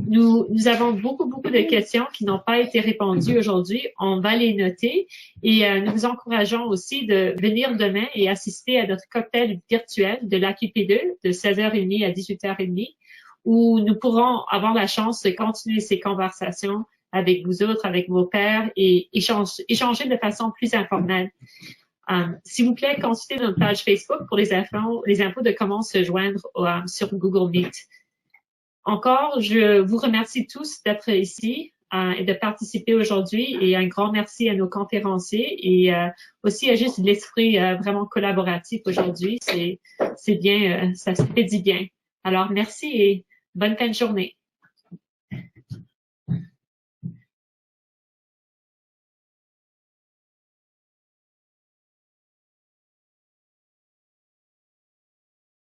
Nous avons beaucoup de questions qui n'ont pas été répondues aujourd'hui. On va les noter et nous vous encourageons aussi de venir demain et assister à notre cocktail virtuel de l'AQP2 de 16h30 à 18h30, où nous pourrons avoir la chance de continuer ces conversations avec vous autres, avec vos pairs, et échanger de façon plus informelle. S'il vous plaît, consultez notre page Facebook pour les infos de comment se joindre sur Google Meet. Encore, je vous remercie tous d'être ici et de participer aujourd'hui, et un grand merci à nos conférenciers et aussi à juste l'esprit vraiment collaboratif aujourd'hui. C'est bien, ça se fait du bien. Alors, merci et bonne fin de journée.